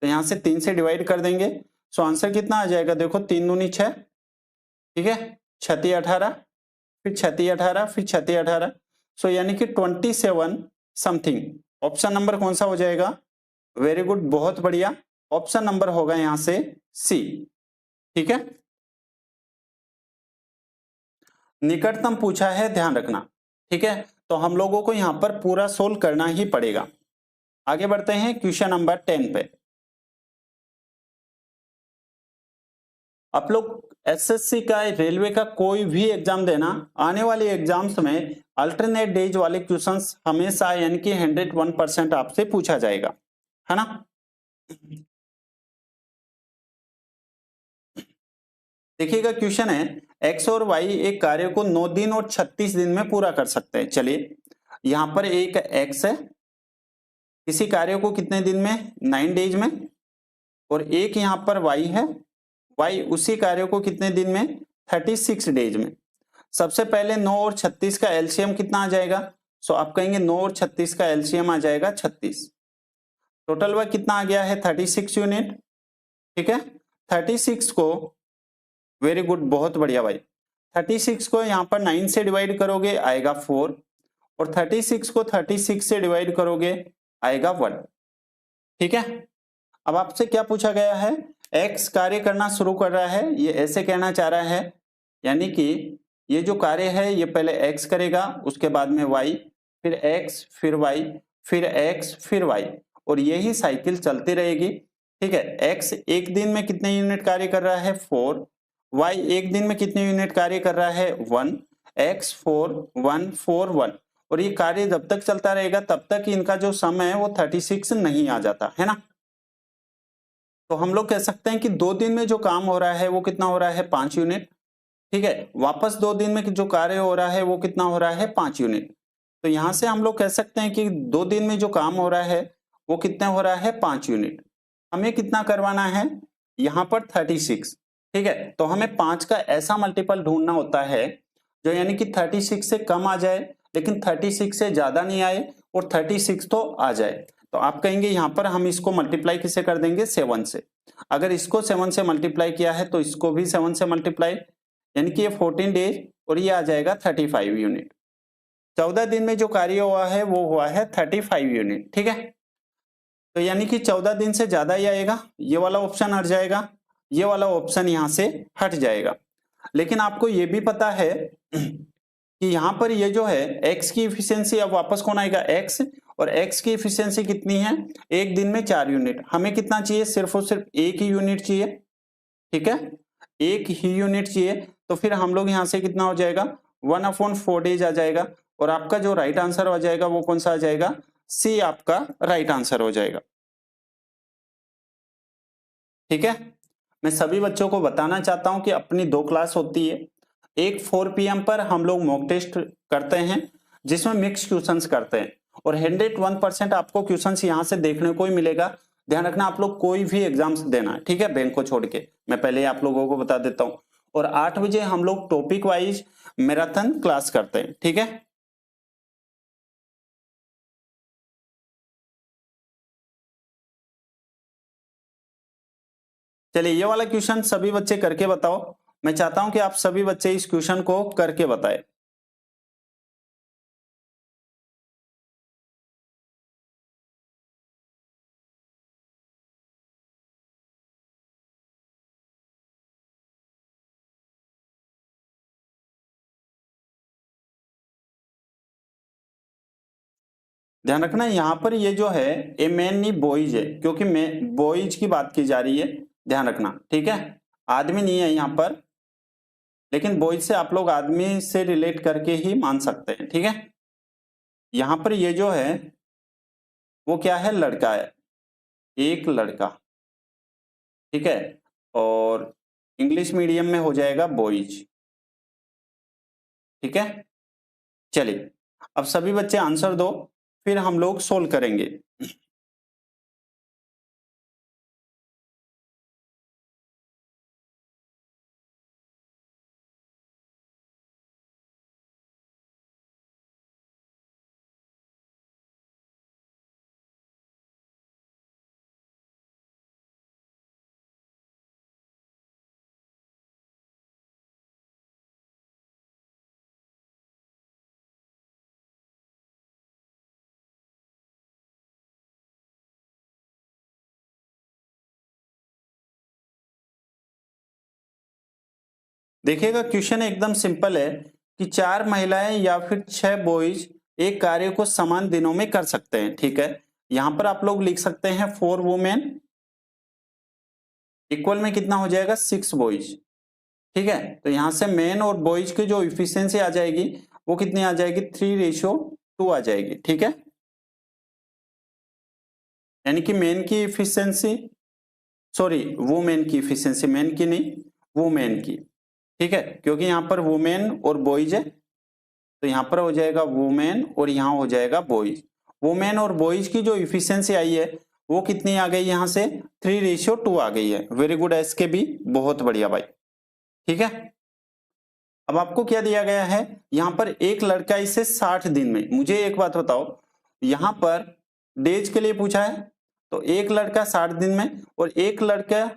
तो यहां से 3 से डिवाइड कर देंगे, सो आंसर कितना आ जाएगा, देखो 3 दूनी 6, ठीक है, 6 18, फिर 6 18, फिर 6 18, सो यानी कि 27 समथिंग। ऑप्शन नंबर कौन सा हो जाएगा, वेरी गुड, बहुत बढ़िया, ऑप्शन नंबर होगा यहां से सी। ठीक है, निकटतम पूछा है, ध्यान रखना। ठीक है, तो हम लोगों को यहां पर पूरा सोल्व करना ही पड़ेगा। आगे बढ़ते हैं क्वेश्चन नंबर 10 पे। आप लोग एसएससी का, रेलवे का कोई भी एग्जाम देना, आने वाले एग्जाम्स में अल्टरनेट डेज वाले क्वेश्चंस हमेशा, यानी कि 101% आपसे पूछा जाएगा, है ना। देखिएगा क्वेश्चन है, एक्स और वाई एक कार्य को 9 दिन और 36 दिन में पूरा कर सकते हैं। चलिए यहां पर एक एक्स है, किसी कार्य को कितने दिन में, 9 डेज में, और एक यहां पर वाई है, वाई उसी कार्य को कितने दिन में, 36 डेज में। सबसे पहले 9 और 36 का एलसीएम कितना आ जाएगा, सो आप कहेंगे 9 और 36 का एलसीएम आ जाएगा 36, टोटल वर्क कितना आ गया है, 36 यूनिट। ठीक है, 36 को, वेरी गुड, बहुत बढ़िया भाई, 36 को यहां पर 9 से डिवाइड करोगे आएगा 4, और 36 को 36 से डिवाइड करोगे आएगा 1। ठीक है, अब आपसे क्या पूछा गया है, एक्स कार्य करना शुरू कर रहा है, ये ऐसे कहना चाह रहा है, यानी कि ये जो कार्य है ये पहले एक्स करेगा, उसके बाद में वाई, फिर एक्स, फिर वाई, फिर एक्स, फिर वाई, और यही साइकिल चलती रहेगी। ठीक है, एक्स एक दिन में कितने यूनिट कार्य कर रहा है 4, वाई एक दिन में कितने यूनिट कार्य कर रहा है 1, एक्स 4 1 4 1, और ये कार्य जब तक चलता रहेगा तब तक इनका जो सम है वो 36 नहीं आ जाता है ना। तो हम लोग कह सकते हैं कि 2 दिन में जो काम हो रहा है वो कितना हो रहा है 5 यूनिट। ठीक है, वापस 2 दिन में जो कार्य हो रहा है वो कितना हो रहा है 5 यूनिट। तो यहां से हम लोग कह सकते हैं कि 2 दिन में जो काम हो रहा है वो कितना हो रहा है 5 यूनिट। हमें कितना करवाना है यहाँ पर 36। ठीक है, तो हमें 5 का ऐसा मल्टीपल ढूंढना होता है जो यानी कि 36 से कम आ जाए लेकिन 36 से ज्यादा नहीं आए और 36 तो आ जाए। तो आप कहेंगे यहाँ पर हम इसको मल्टीप्लाई किससे कर देंगे 7 से। अगर इसको 7 से मल्टीप्लाई किया है तो इसको भी 7 से मल्टीप्लाई, यानी कि ये 14 डेज और ये आ जाएगा 35 यूनिट। 14 दिन में जो कार्य हुआ है वो हुआ है 35 यूनिट। ठीक है, तो यानी कि 14 दिन से ज्यादा ही आएगा, ये वाला ऑप्शन हट जाएगा, ये वाला ऑप्शन यहां से हट जाएगा। लेकिन आपको ये भी पता है कि यहाँ पर ये जो है x की इफिशियंसी, अब वापस कौन आएगा x, और x की इफिशियंसी कितनी है एक दिन में 4 यूनिट। हमें कितना चाहिए सिर्फ और सिर्फ एक ही यूनिट चाहिए। ठीक है, एक ही यूनिट चाहिए, तो फिर हम लोग यहाँ से कितना हो जाएगा 1/4 डेज आ जाएगा, और आपका जो राइट आंसर हो जाएगा वो कौन सा आ जाएगा, सी आपका राइट आंसर हो जाएगा। ठीक है, मैं सभी बच्चों को बताना चाहता हूं कि अपनी 2 क्लास होती है, एक 4 PM पर हम लोग मॉक टेस्ट करते हैं जिसमें मिक्स क्वेश्चंस करते हैं, और 101% आपको क्वेश्चंस यहां से देखने को ही मिलेगा। ध्यान रखना आप लोग कोई भी एग्जाम्स देना है, ठीक है, बैंक को छोड़ के, मैं पहले आप लोगों को बता देता हूं। और 8 बजे हम लोग टॉपिक वाइज मैराथन क्लास करते हैं। ठीक है, चलिए ये वाला क्वेश्चन सभी बच्चे करके बताओ। मैं चाहता हूं कि आप सभी बच्चे इस क्वेश्चन को करके बताएं। ध्यान रखना यहाँ पर ये जो है ए मैन नहीं बॉयज है, क्योंकि मैं बॉयज की बात की जा रही है, ध्यान रखना। ठीक है, आदमी नहीं है यहाँ पर, लेकिन बॉयज से आप लोग आदमी से रिलेट करके ही मान सकते हैं। ठीक है, यहाँ पर ये जो है वो क्या है, लड़का है, एक लड़का। ठीक है, और इंग्लिश मीडियम में हो जाएगा बॉयज। ठीक है, चलिए अब सभी बच्चे आंसर दो, फिर हम लोग सोल्व करेंगे। देखिएगा क्वेश्चन एकदम सिंपल है कि 4 महिलाएं या फिर 6 बॉयज एक कार्य को समान दिनों में कर सकते हैं। ठीक है, यहां पर आप लोग लिख सकते हैं 4 वुमेन इक्वल में कितना हो जाएगा 6 बॉयज। ठीक है, तो यहां से मेन और बॉयज की जो इफिशियंसी आ जाएगी वो कितनी आ जाएगी 3:2 आ जाएगी। ठीक है, यानी कि मेन की इफिशियंसी, सॉरी वुमेन की इफिशियंसी, मेन की नहीं वुमेन की। ठीक है, क्योंकि यहाँ पर वुमेन और बॉयज है, तो यहाँ पर हो जाएगा वुमेन और यहाँ हो जाएगा बॉयज। वुमेन और बॉयज की जो इफिशियंसी आई है वो कितनी आ गई यहाँ से 3:2 आ गई है। वेरी गुड एस के बी, बहुत बढ़िया भाई। ठीक है, अब आपको क्या दिया गया है, यहाँ पर एक लड़का इसे 60 दिन में, मुझे एक बात बताओ, यहाँ पर डेज के लिए पूछा है, तो एक लड़का 60 दिन में और एक लड़का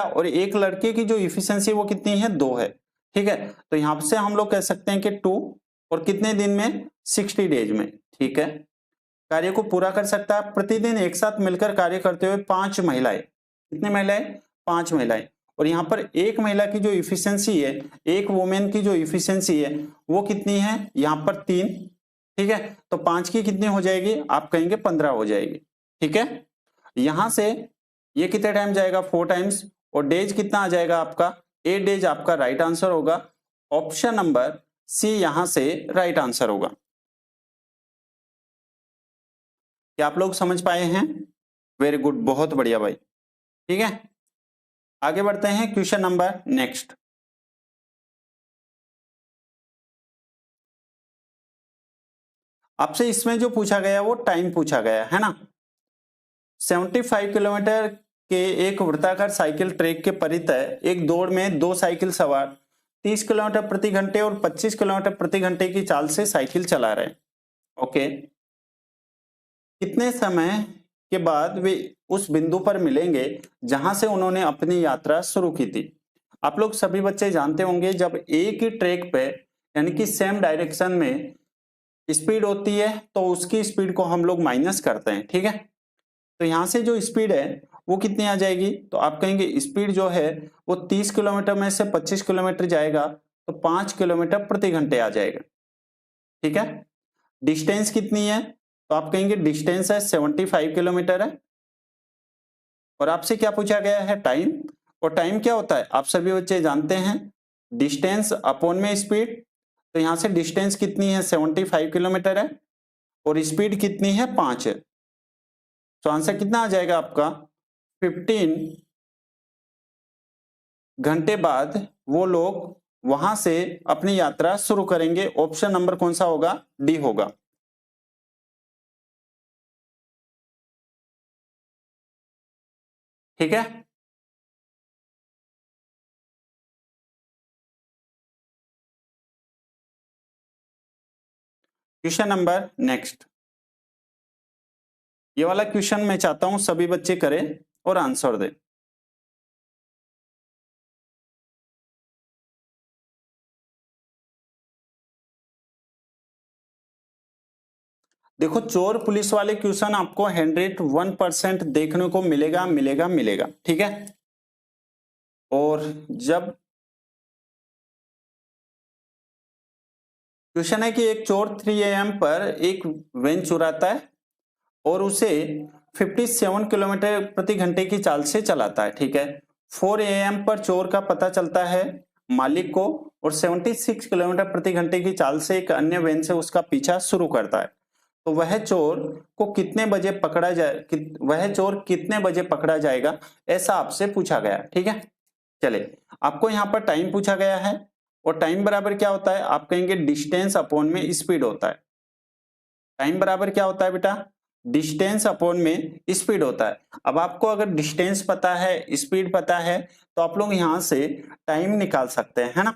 और एक लड़के की जो इफिशियंसी वो कितनी है 2 है। ठीक है, तो यहां से हम लोग कह सकते हैं कि 2 और कितने दिन में 60 डेज में। ठीक है, कार्य को पूरा कर सकता है प्रतिदिन एक साथ मिलकर कार्य करते हुए 5 महिलाएं। कितनी महिलाएं? 5 महिलाएं। और यहाँ पर एक महिला की जो इफिशियंसी है, एक वुमेन की जो इफिशियंसी है वो कितनी है? यहाँ पर 3। ठीक है, तो 5 की कितनी हो जाएगी? आप कहेंगे 15 हो जाएगी। ठीक है, यहां से ये कितने टाइम जाएगा? 4 टाइम्स। और डेज कितना आ जाएगा आपका? 8 डेज आपका राइट आंसर होगा। ऑप्शन नंबर सी यहां से राइट आंसर होगा। क्या आप लोग समझ पाए हैं? वेरी गुड, बहुत बढ़िया भाई। ठीक है, आगे बढ़ते हैं क्वेश्चन नंबर नेक्स्ट। आपसे इसमें जो पूछा गया वो टाइम पूछा गया है ना। 75 किलोमीटर के एक वृत्ताकार साइकिल ट्रैक के परितः एक दौड़ में 2 साइकिल सवार 30 किलोमीटर प्रति घंटे और 25 किलोमीटर प्रति घंटे की चाल से साइकिल चला रहे हैं। ओके, कितने समय के बाद वे उस बिंदु पर मिलेंगे जहां से उन्होंने अपनी यात्रा शुरू की थी? आप लोग सभी बच्चे जानते होंगे, जब एक ही ट्रैक पे यानी कि सेम डायरेक्शन में स्पीड होती है तो उसकी स्पीड को हम लोग माइनस करते हैं। ठीक है, तो यहां से जो स्पीड है वो कितनी आ जाएगी? तो आप कहेंगे स्पीड जो है वो 30 किलोमीटर में से 25 किलोमीटर जाएगा तो 5 किलोमीटर प्रति घंटे आ जाएगा। ठीक है, डिस्टेंस कितनी है? तो आप कहेंगे डिस्टेंस है 75 किलोमीटर है। और आपसे क्या पूछा गया है? टाइम। और टाइम क्या होता है? आप सभी बच्चे जानते हैं, डिस्टेंस अपॉन में स्पीड। तो यहां से डिस्टेंस कितनी है? 75 किलोमीटर है और स्पीड कितनी है? 5 है। तो आंसर कितना आ जाएगा आपका? 15 घंटे बाद वो लोग वहां से अपनी यात्रा शुरू करेंगे। ऑप्शन नंबर कौन सा होगा? डी होगा। ठीक है, क्वेश्चन नंबर नेक्स्ट। ये वाला क्वेश्चन मैं चाहता हूं सभी बच्चे करें और आंसर दें। देखो, चोर पुलिस वाले क्वेश्चन आपको 101% देखने को मिलेगा मिलेगा मिलेगा। ठीक है, और जब क्वेश्चन है कि एक चोर 3 AM पर एक वैन चुराता है और उसे 57 किलोमीटर प्रति घंटे की चाल से चलाता है। ठीक है, 4 AM पर चोर का पता चलता है मालिक को और 76 किलोमीटर प्रति घंटे की चाल से एक अन्य वैन से उसका पीछा शुरू करता है। तो वह चोर को कितने बजे पकड़ा जाए वह चोर कितने बजे पकड़ा जाएगा, ऐसा आपसे पूछा गया। ठीक है, चले, आपको यहाँ पर टाइम पूछा गया है और टाइम बराबर क्या होता है? आप कहेंगे डिस्टेंस अपॉन में स्पीड होता है। टाइम बराबर क्या होता है बेटा? डिस्टेंस अपॉन में स्पीड होता है। अब आपको अगर डिस्टेंस पता है, स्पीड पता है, तो आप लोग यहां से टाइम निकाल सकते हैं, है ना।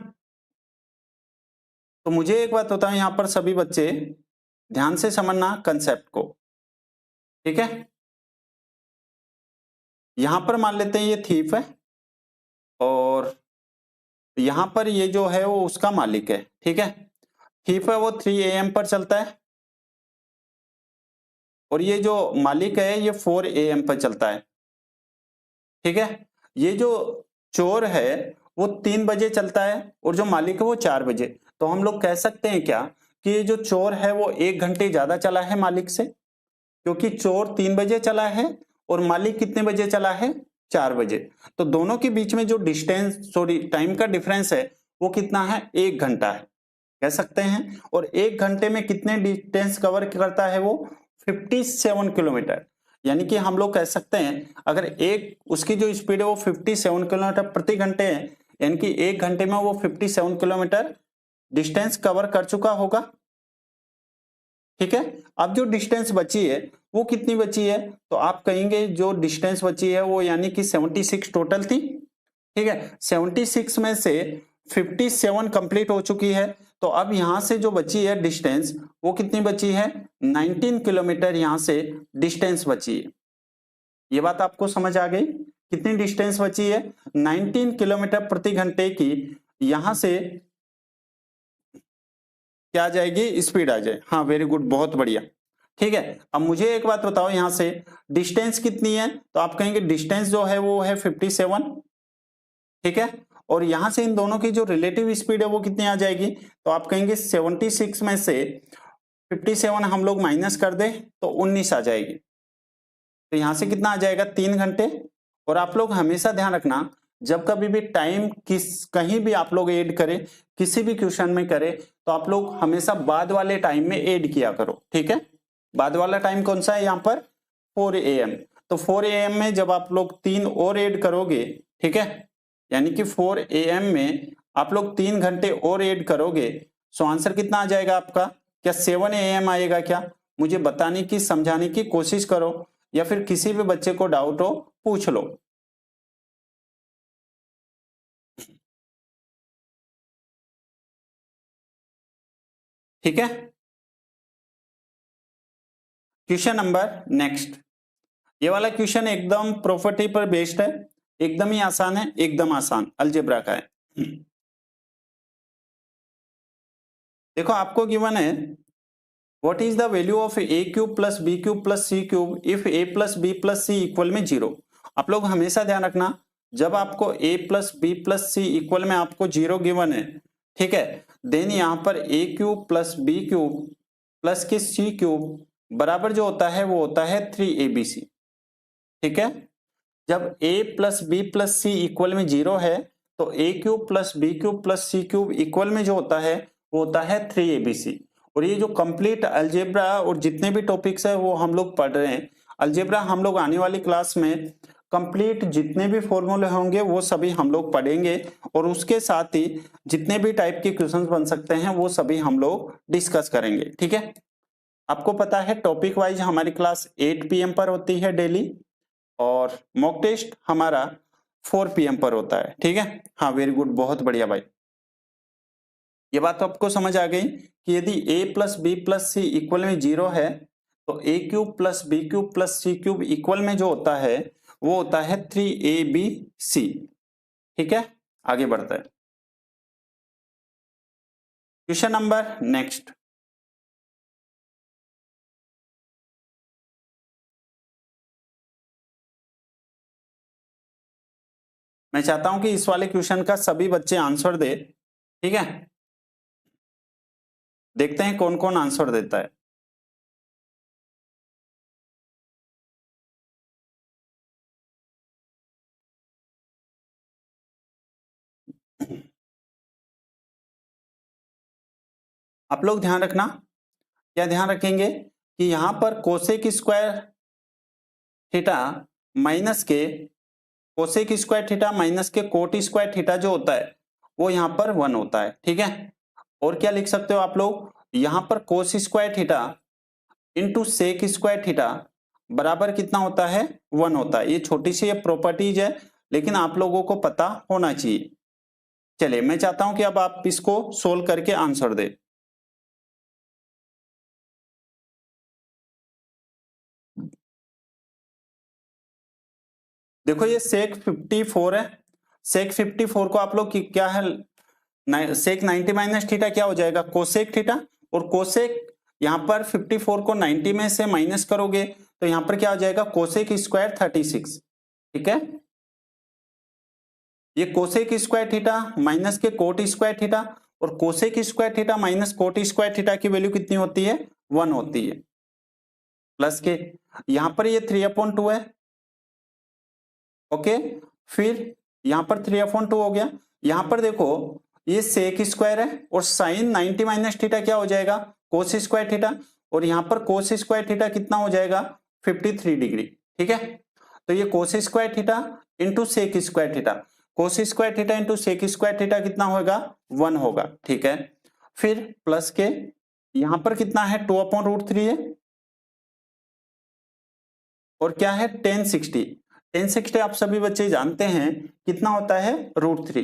तो मुझे एक बात बताओ, यहां पर सभी बच्चे ध्यान से समझना कंसेप्ट को। ठीक है, यहां पर मान लेते हैं ये थीफ है और यहां पर ये जो है वो उसका मालिक है। ठीक है, थीफ है वो 3 AM पर चलता है और ये जो मालिक है ये 4 AM पर चलता है। ठीक है, ये जो चोर है वो 3 बजे चलता है और जो मालिक है वो 4 बजे। तो हम लोग कह सकते हैं क्या कि ये जो चोर है वो 1 घंटे ज्यादा चला है मालिक से, क्योंकि चोर 3 बजे चला है और मालिक कितने बजे चला है? 4 बजे। तो दोनों के बीच में जो टाइम का डिफरेंस है वो कितना है? 1 घंटा है, कह सकते हैं। और 1 घंटे में कितने डिस्टेंस कवर करता है वो? 57 किलोमीटर। यानी कि हम लोग कह सकते हैं अगर एक उसकी जो स्पीड है वो 57 किलोमीटर प्रति घंटे है, यानी कि 1 घंटे में वो 57 किलोमीटर डिस्टेंस कवर कर चुका होगा। ठीक है, अब जो डिस्टेंस बची है वो कितनी बची है? तो आप कहेंगे जो डिस्टेंस बची है वो यानी कि 76 टोटल थी। ठीक है, 76 में से 57 कंप्लीट हो चुकी है। तो अब यहां से जो बची है डिस्टेंस वो कितनी बची है? 19 किलोमीटर यहां से डिस्टेंस बची है। ये बात आपको समझ आ गई? कितनी डिस्टेंस बची है? 19 किलोमीटर प्रति घंटे की यहां से क्या आ जाएगी? स्पीड आ जाए। हाँ, वेरी गुड, बहुत बढ़िया। ठीक है। अब मुझे एक बात बताओ, यहां से डिस्टेंस कितनी है, तो आप कहेंगे डिस्टेंस जो है वो है 57, ठीक है। और यहां से इन दोनों की जो रिलेटिव स्पीड है वो कितनी आ जाएगी, तो आप कहेंगे 76 में से 57 हम लोग माइनस कर दे तो 19 आ जाएगी। तो यहां से कितना आ जाएगा, 3 घंटे। और आप लोग हमेशा ध्यान रखना, जब कभी भी टाइम कहीं भी आप लोग ऐड करें, किसी भी क्वेश्चन में करें, तो आप लोग हमेशा बाद वाले टाइम में ऐड किया करो, ठीक है। बाद वाला टाइम कौन सा है यहाँ पर, 4 AM। तो 4 AM में जब आप लोग 3 और ऐड करोगे, ठीक है, यानी कि 4 AM में आप लोग 3 घंटे और ऐड करोगे, सो आंसर कितना आ जाएगा आपका, क्या 7 AM आएगा क्या? मुझे बताने की, समझाने की कोशिश करो, या फिर किसी भी बच्चे को डाउट हो पूछ लो। ठीक है, क्वेश्चन नंबर नेक्स्ट। ये वाला क्वेश्चन एकदम प्रॉपर्टी पर बेस्ड है, एकदम ही आसान है, एकदम आसान अलजेब्रा का है। देखो आपको गिवन है, what is the value of A cube plus B cube plus C cube if A plus B plus C equal में 0। आप लोग हमेशा ध्यान रखना, जब आपको a plus B plus C equal में आपको 0 गिवन है, ठीक है, देन यहां पर A cube plus B cube plus के सी क्यूब बराबर जो होता है वो होता है 3abc, ठीक है। जब a plus B plus C equal में 0 है, तो A cube plus B cube plus C cube equal में जो होता है वो होता है 3abc। और ये जो कंप्लीट अलजेब्रा और जितने भी टॉपिक्स है वो हम लोग पढ़ रहे हैं। अलजेब्रा हम लोग आने वाली क्लास में कंप्लीट जितने भी फॉर्मूले होंगे वो सभी हम लोग पढ़ेंगे, और उसके साथ ही जितने भी टाइप के क्वेश्चंस बन सकते हैं वो सभी हम लोग डिस्कस करेंगे, ठीक है। आपको पता है टॉपिक वाइज हमारी क्लास 8 PM पर होती है डेली, और मॉक टेस्ट हमारा 4 PM पर होता है, ठीक है। हाँ वेरी गुड, बहुत बढ़िया भाई। ये बात तो आपको समझ आ गई कि यदि a plus B plus C equal में 0 है, तो A cube plus B cube plus C cube equal में जो होता है वो होता है 3abc, ठीक है। आगे बढ़ता है, क्वेश्चन नंबर नेक्स्ट। मैं चाहता हूं कि इस वाले क्वेश्चन का सभी बच्चे आंसर दे, ठीक है। देखते हैं कौन कौन आंसर देता है। आप लोग ध्यान रखना, क्या ध्यान रखेंगे कि यहां पर कोसेक स्क्वायर थीटा माइनस के, कोसेक स्क्वायर थीटा माइनस के कोट स्क्वायर थीटा जो होता है वो यहां पर 1 होता है, ठीक है। और क्या लिख सकते हो आप लोग, यहां पर cos square theta into sec square theta बराबर कितना होता है, 1 होता है। ये छोटी सी प्रॉपर्टीज है, लेकिन आप लोगों को पता होना चाहिए। चलिए मैं चाहता हूं कि अब आप इसको सोल्व करके आंसर दे। देखो ये सेक 54 है, सेक 54 को आप लोग क्या है, सेक 90 माइनस थीटा क्या हो जाएगा, कोसेक थीटा। और कोसेक यहां पर 54 को 90 में से माइनस करोगे तो यहां पर क्या हो जाएगा, कोसेक स्क्वायर 36, ठीक है। ये कोसेक स्क्वायर थीटा माइनस के कोट स्क्वायर थीटा, और cosec square theta minus cot square theta की वैल्यू कितनी होती है, 1 होती है। प्लस के यहां पर ये 3/2 है, ओके। फिर यहां पर 3/2 हो गया। यहां पर देखो ये सेक स्क्वायर है, और साइन 90 माइनस थीटा क्या हो जाएगा, कोस स्क्वायर थीटा। और यहां पर कोस स्क्वायर थीटा कितना हो जाएगा, 53 डिग्री, ठीक है। तो ये cos square theta into sec square theta, cos square theta into sec square theta कितना होगा, 1 होगा, ठीक है। फिर प्लस के यहां पर कितना है, 2/√3 है, और क्या है, टेन सिक्सटी आप सभी बच्चे जानते हैं कितना होता है, √3।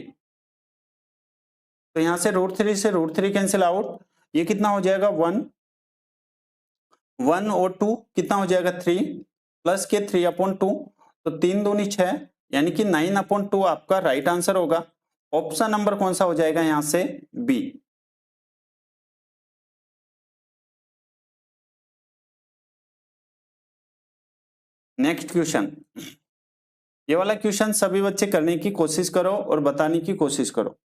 तो यहां से √3 कैंसिल आउट, ये कितना हो जाएगा, 1 1 और 2 कितना हो जाएगा, 3 प्लस के 3/2, तो 3 दूनी 6, यानी कि 9/2 आपका राइट आंसर होगा। ऑप्शन नंबर कौन सा हो जाएगा यहां से, बी। नेक्स्ट क्वेश्चन, ये वाला क्वेश्चन सभी बच्चे करने की कोशिश करो और बताने की कोशिश करो।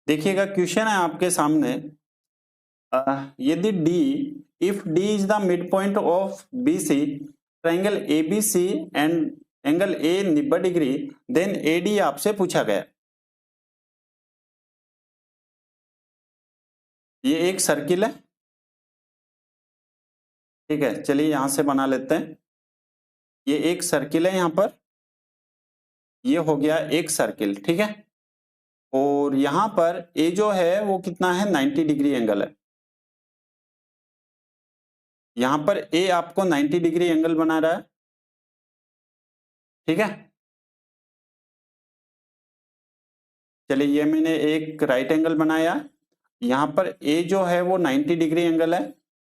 देखिएगा क्वेश्चन है आपके सामने, यदि D, if D is the mid point of B C, triangle A B C and angle A 90 degree, then A D आपसे पूछा गया। ये एक सर्किल है, ठीक है, चलिए यहां से बना लेते हैं। ये एक सर्किल है, यहां पर ये हो गया एक सर्किल, ठीक है। और यहां पर ए जो है वो कितना है, 90 डिग्री एंगल है। यहां पर ए आपको 90 डिग्री एंगल बना रहा है, ठीक है। चलिए ये मैंने एक राइट एंगल बनाया, यहां पर ए जो है वो 90 डिग्री एंगल है,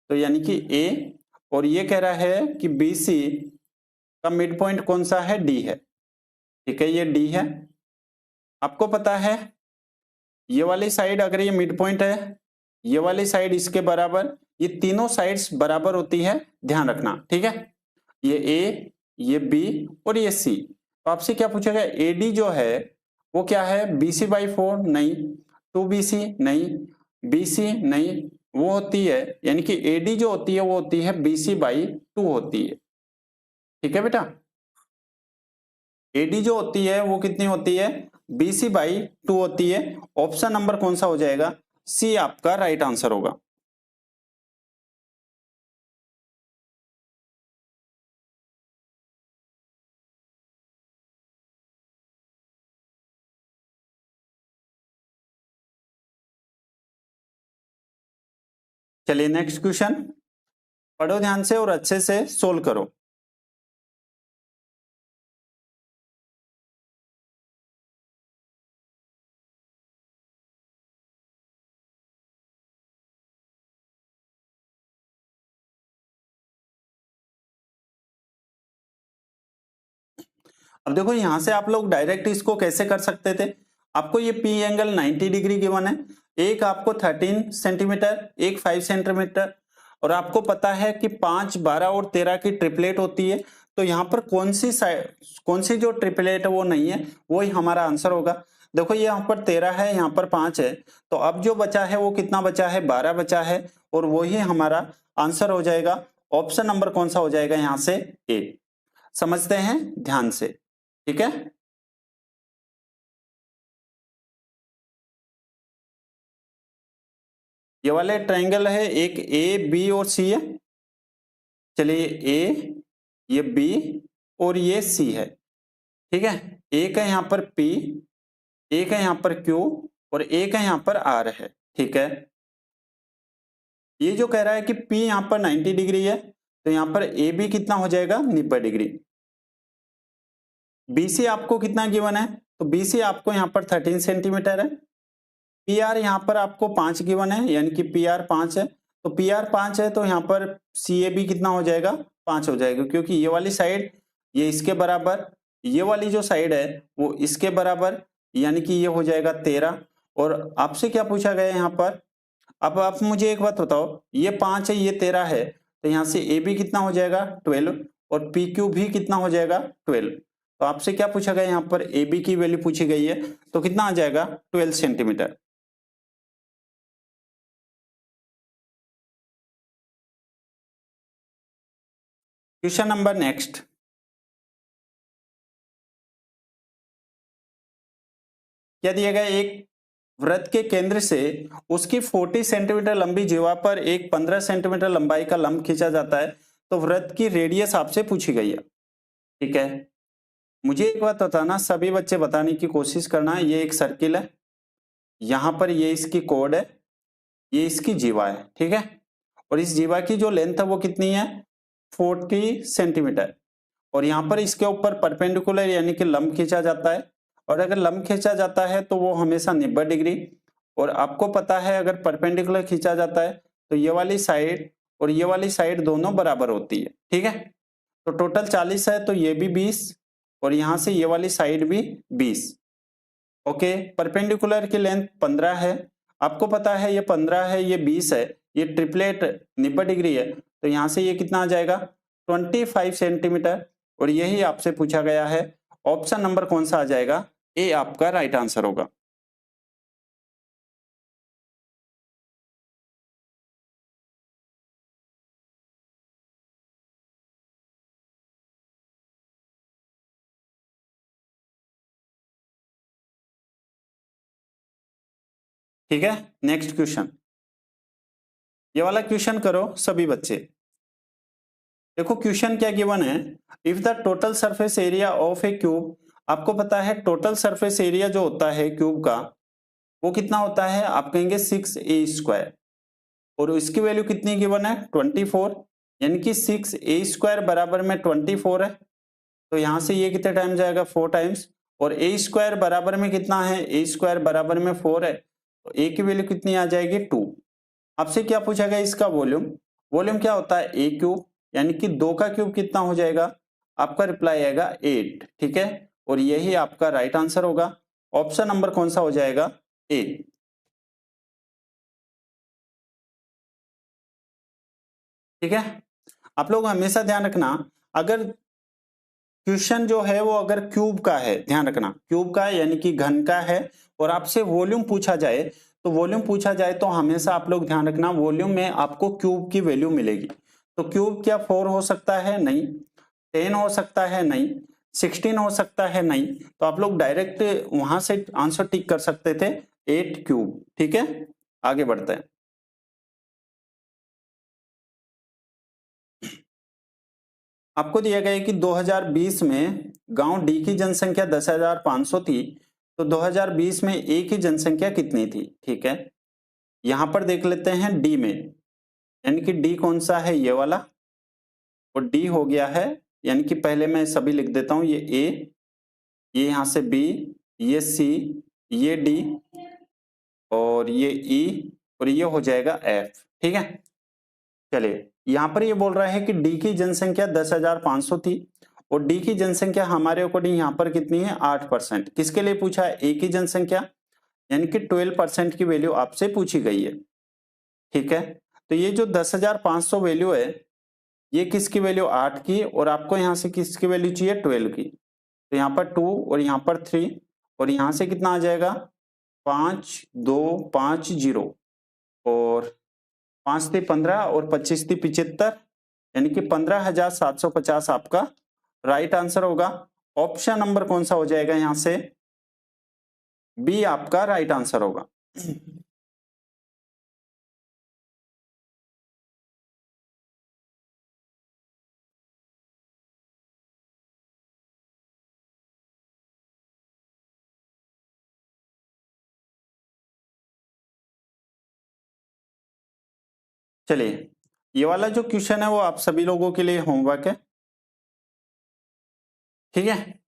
तो यानी कि ए, और ये कह रहा है कि बी सी का मिड पॉइंट कौन सा है, डी है, ठीक है, ये डी है। आपको पता है ये वाली साइड अगर ये मिड पॉइंट है, ये वाली साइड इसके बराबर, ये तीनों साइड्स बराबर होती है, ध्यान रखना, ठीक है। ये ए, ये बी और ये सी। तो आपसे क्या पूछेगा, ए डी जो है वो क्या है, बी सी बाई 4 नहीं, 2BC नहीं, BC नहीं, वो होती है, यानी कि AD जो होती है वो होती है BC बाई 2 होती है, ठीक है बेटा। AD जो होती है वो कितनी होती है, BC बाई 2 होती है। ऑप्शन नंबर कौन सा हो जाएगा, सी आपका राइट आंसर होगा। चलिए नेक्स्ट क्वेश्चन, पढ़ो ध्यान से और अच्छे से सोल्व करो। अब देखो यहां से आप लोग डायरेक्ट इसको कैसे कर सकते थे, आपको ये पी एंगल 90 डिग्री गिवन है, एक आपको 13 सेंटीमीटर, एक 5 सेंटीमीटर, और आपको पता है कि 5, 12 और 13 की ट्रिपलेट होती है। तो यहाँ पर कौन सी जो ट्रिपलेट है वो नहीं है, वो ही हमारा आंसर होगा। देखो ये यहाँ पर 13 है, यहाँ पर 5 है, तो अब जो बचा है वो कितना बचा है, 12 बचा है, और वो ही हमारा आंसर हो जाएगा। ऑप्शन नंबर कौन सा हो जाएगा यहाँ से, ए। समझते हैं ध्यान से, ठीक है। ये वाले ट्रायंगल है, एक ए बी और सी है, चलिए ए, ये बी और ये सी है, ठीक है। एक है यहां पर पी, एक है यहां पर क्यू, और एक है यहां पर आर है, ठीक है। ये जो कह रहा है कि पी यहां पर 90 डिग्री है, तो यहां पर ए बी कितना हो जाएगा, 90 डिग्री। बीसी आपको कितना गिवन है, तो बीसी आपको यहां पर 13 सेंटीमीटर है। पी आर यहाँ पर आपको 5 गिवन है, यानी कि पी आर 5 है, तो पी आर 5 है, तो यहाँ पर सी ए बी कितना हो जाएगा, 5 हो जाएगा, क्योंकि ये वाली साइड ये इसके बराबर, ये वाली जो साइड है वो इसके बराबर, यानी कि ये हो जाएगा 13। और आपसे क्या पूछा गया यहाँ पर, अब आप मुझे एक बात बताओ, ये 5 है, ये 13 है, तो यहाँ से ए बी कितना हो जाएगा, 12, और पी क्यू भी कितना हो जाएगा, 12। तो आपसे क्या पूछा गया यहाँ पर, ए बी की वैल्यू पूछी गई है, तो कितना आ जाएगा, 12 सेंटीमीटर। क्वेश्चन नंबर नेक्स्ट, क्या दिया गया, एक वृत्त के केंद्र से उसकी 40 सेंटीमीटर लंबी जीवा पर एक 15 सेंटीमीटर लंबाई का लंब खींचा जाता है, तो वृत्त की रेडियस आपसे पूछी गई है, ठीक है। मुझे एक बात बताना, सभी बच्चे बताने की कोशिश करना, ये एक सर्किल है, यहां पर ये इसकी कोड है, ये इसकी जीवा है, ठीक है। और इस जीवा की जो लेंथ है वो कितनी है, 40 सेंटीमीटर। और यहाँ पर इसके ऊपर परपेंडिकुलर यानी कि लंब खींचा जाता है, और अगर लंब खींचा जाता है तो वो हमेशा 90 डिग्री। और आपको पता है अगर परपेंडिकुलर खींचा जाता है तो ये वाली साइड और ये वाली साइड दोनों बराबर होती है, ठीक है। तो टोटल 40 है तो ये भी 20 और यहाँ से ये वाली साइड भी 20। ओके, परपेंडिकुलर की लेंथ 15 है, आपको पता है ये 15 है, ये 20 है, ये ट्रिपलेट 90 डिग्री है, तो यहाँ से ये कितना आ जाएगा 25 सेंटीमीटर। और यही आपसे पूछा गया है। ऑप्शन नंबर कौन सा आ जाएगा, ए आपका राइट आंसर होगा। ठीक है, नेक्स्ट क्वेश्चन, ये वाला क्वेश्चन करो सभी बच्चे। देखो क्वेश्चन क्या गिवन है, if the total surface area of A cube, आपको पता है टोटल सरफेस एरिया जो होता है क्यूब का वो कितना होता है, आप कहेंगे 6a²। और इसकी वैल्यू कितनी गिवन है 24, यानी कि 6a² बराबर में 24 है। तो यहां से ये कितने टाइम जाएगा 4 टाइम्स। और a² बराबर में कितना है, a² बराबर में 4 है, तो a की वैल्यू कितनी आ जाएगी 2। आपसे क्या पूछा गया इसका वॉल्यूम, वॉल्यूम क्या होता है a क्यूब, यानी कि 2 का क्यूब कितना हो जाएगा, आपका रिप्लाई आएगा 8, ठीक है। और यही आपका राइट आंसर होगा। ऑप्शन नंबर कौन सा हो जाएगा, ए। ठीक है, आप लोग हमेशा ध्यान रखना, अगर क्वेश्चन जो है वो अगर क्यूब का है, ध्यान रखना क्यूब का है यानी कि घन का है, और आपसे वॉल्यूम पूछा जाए, तो वॉल्यूम पूछा जाए तो हमेशा आप लोग ध्यान रखना वॉल्यूम में आपको क्यूब की वैल्यू मिलेगी। तो क्यूब क्या 4 हो सकता है, नहीं। 10 हो सकता है, नहीं। 16 हो सकता है, नहीं। तो आप लोग डायरेक्ट वहां से आंसर टिक कर सकते थे 8 क्यूब, ठीक है। आगे बढ़ते हैं। आपको दिया गया है कि 2020 में गांव डी की जनसंख्या 10,500 थी, तो 2020 में ए की जनसंख्या कितनी थी, ठीक है। यहां पर देख लेते हैं डी में, यानी कि डी कौन सा है, ये वाला। और डी हो गया है, यानी कि पहले मैं सभी लिख देता हूं, ये ए, ये यहां से बी, ये सी, ये डी, और ये ई, और ये हो जाएगा एफ, ठीक है। चलिए यहां पर ये बोल रहा है कि डी की जनसंख्या 10,500 थी, और डी की जनसंख्या हमारे अकॉर्डिंग यहां पर कितनी है 8%। किसके लिए पूछा है, ए की जनसंख्या, यानी कि 12% की वैल्यू आपसे पूछी गई है, ठीक है। तो ये जो 10,500 वैल्यू है, ये किसकी वैल्यू 8 की, और आपको यहां से किसकी वैल्यू चाहिए 12 की। तो यहाँ पर 2 और यहाँ पर 3, और यहां से कितना आ जाएगा 5250, और 5 थी 15 और 25 थी 75, यानी कि 15,750 आपका राइट आंसर होगा। ऑप्शन नंबर कौन सा हो जाएगा, यहां से बी आपका राइट आंसर होगा। चलिए ये वाला जो क्वेश्चन है वो आप सभी लोगों के लिए होमवर्क है, ठीक है।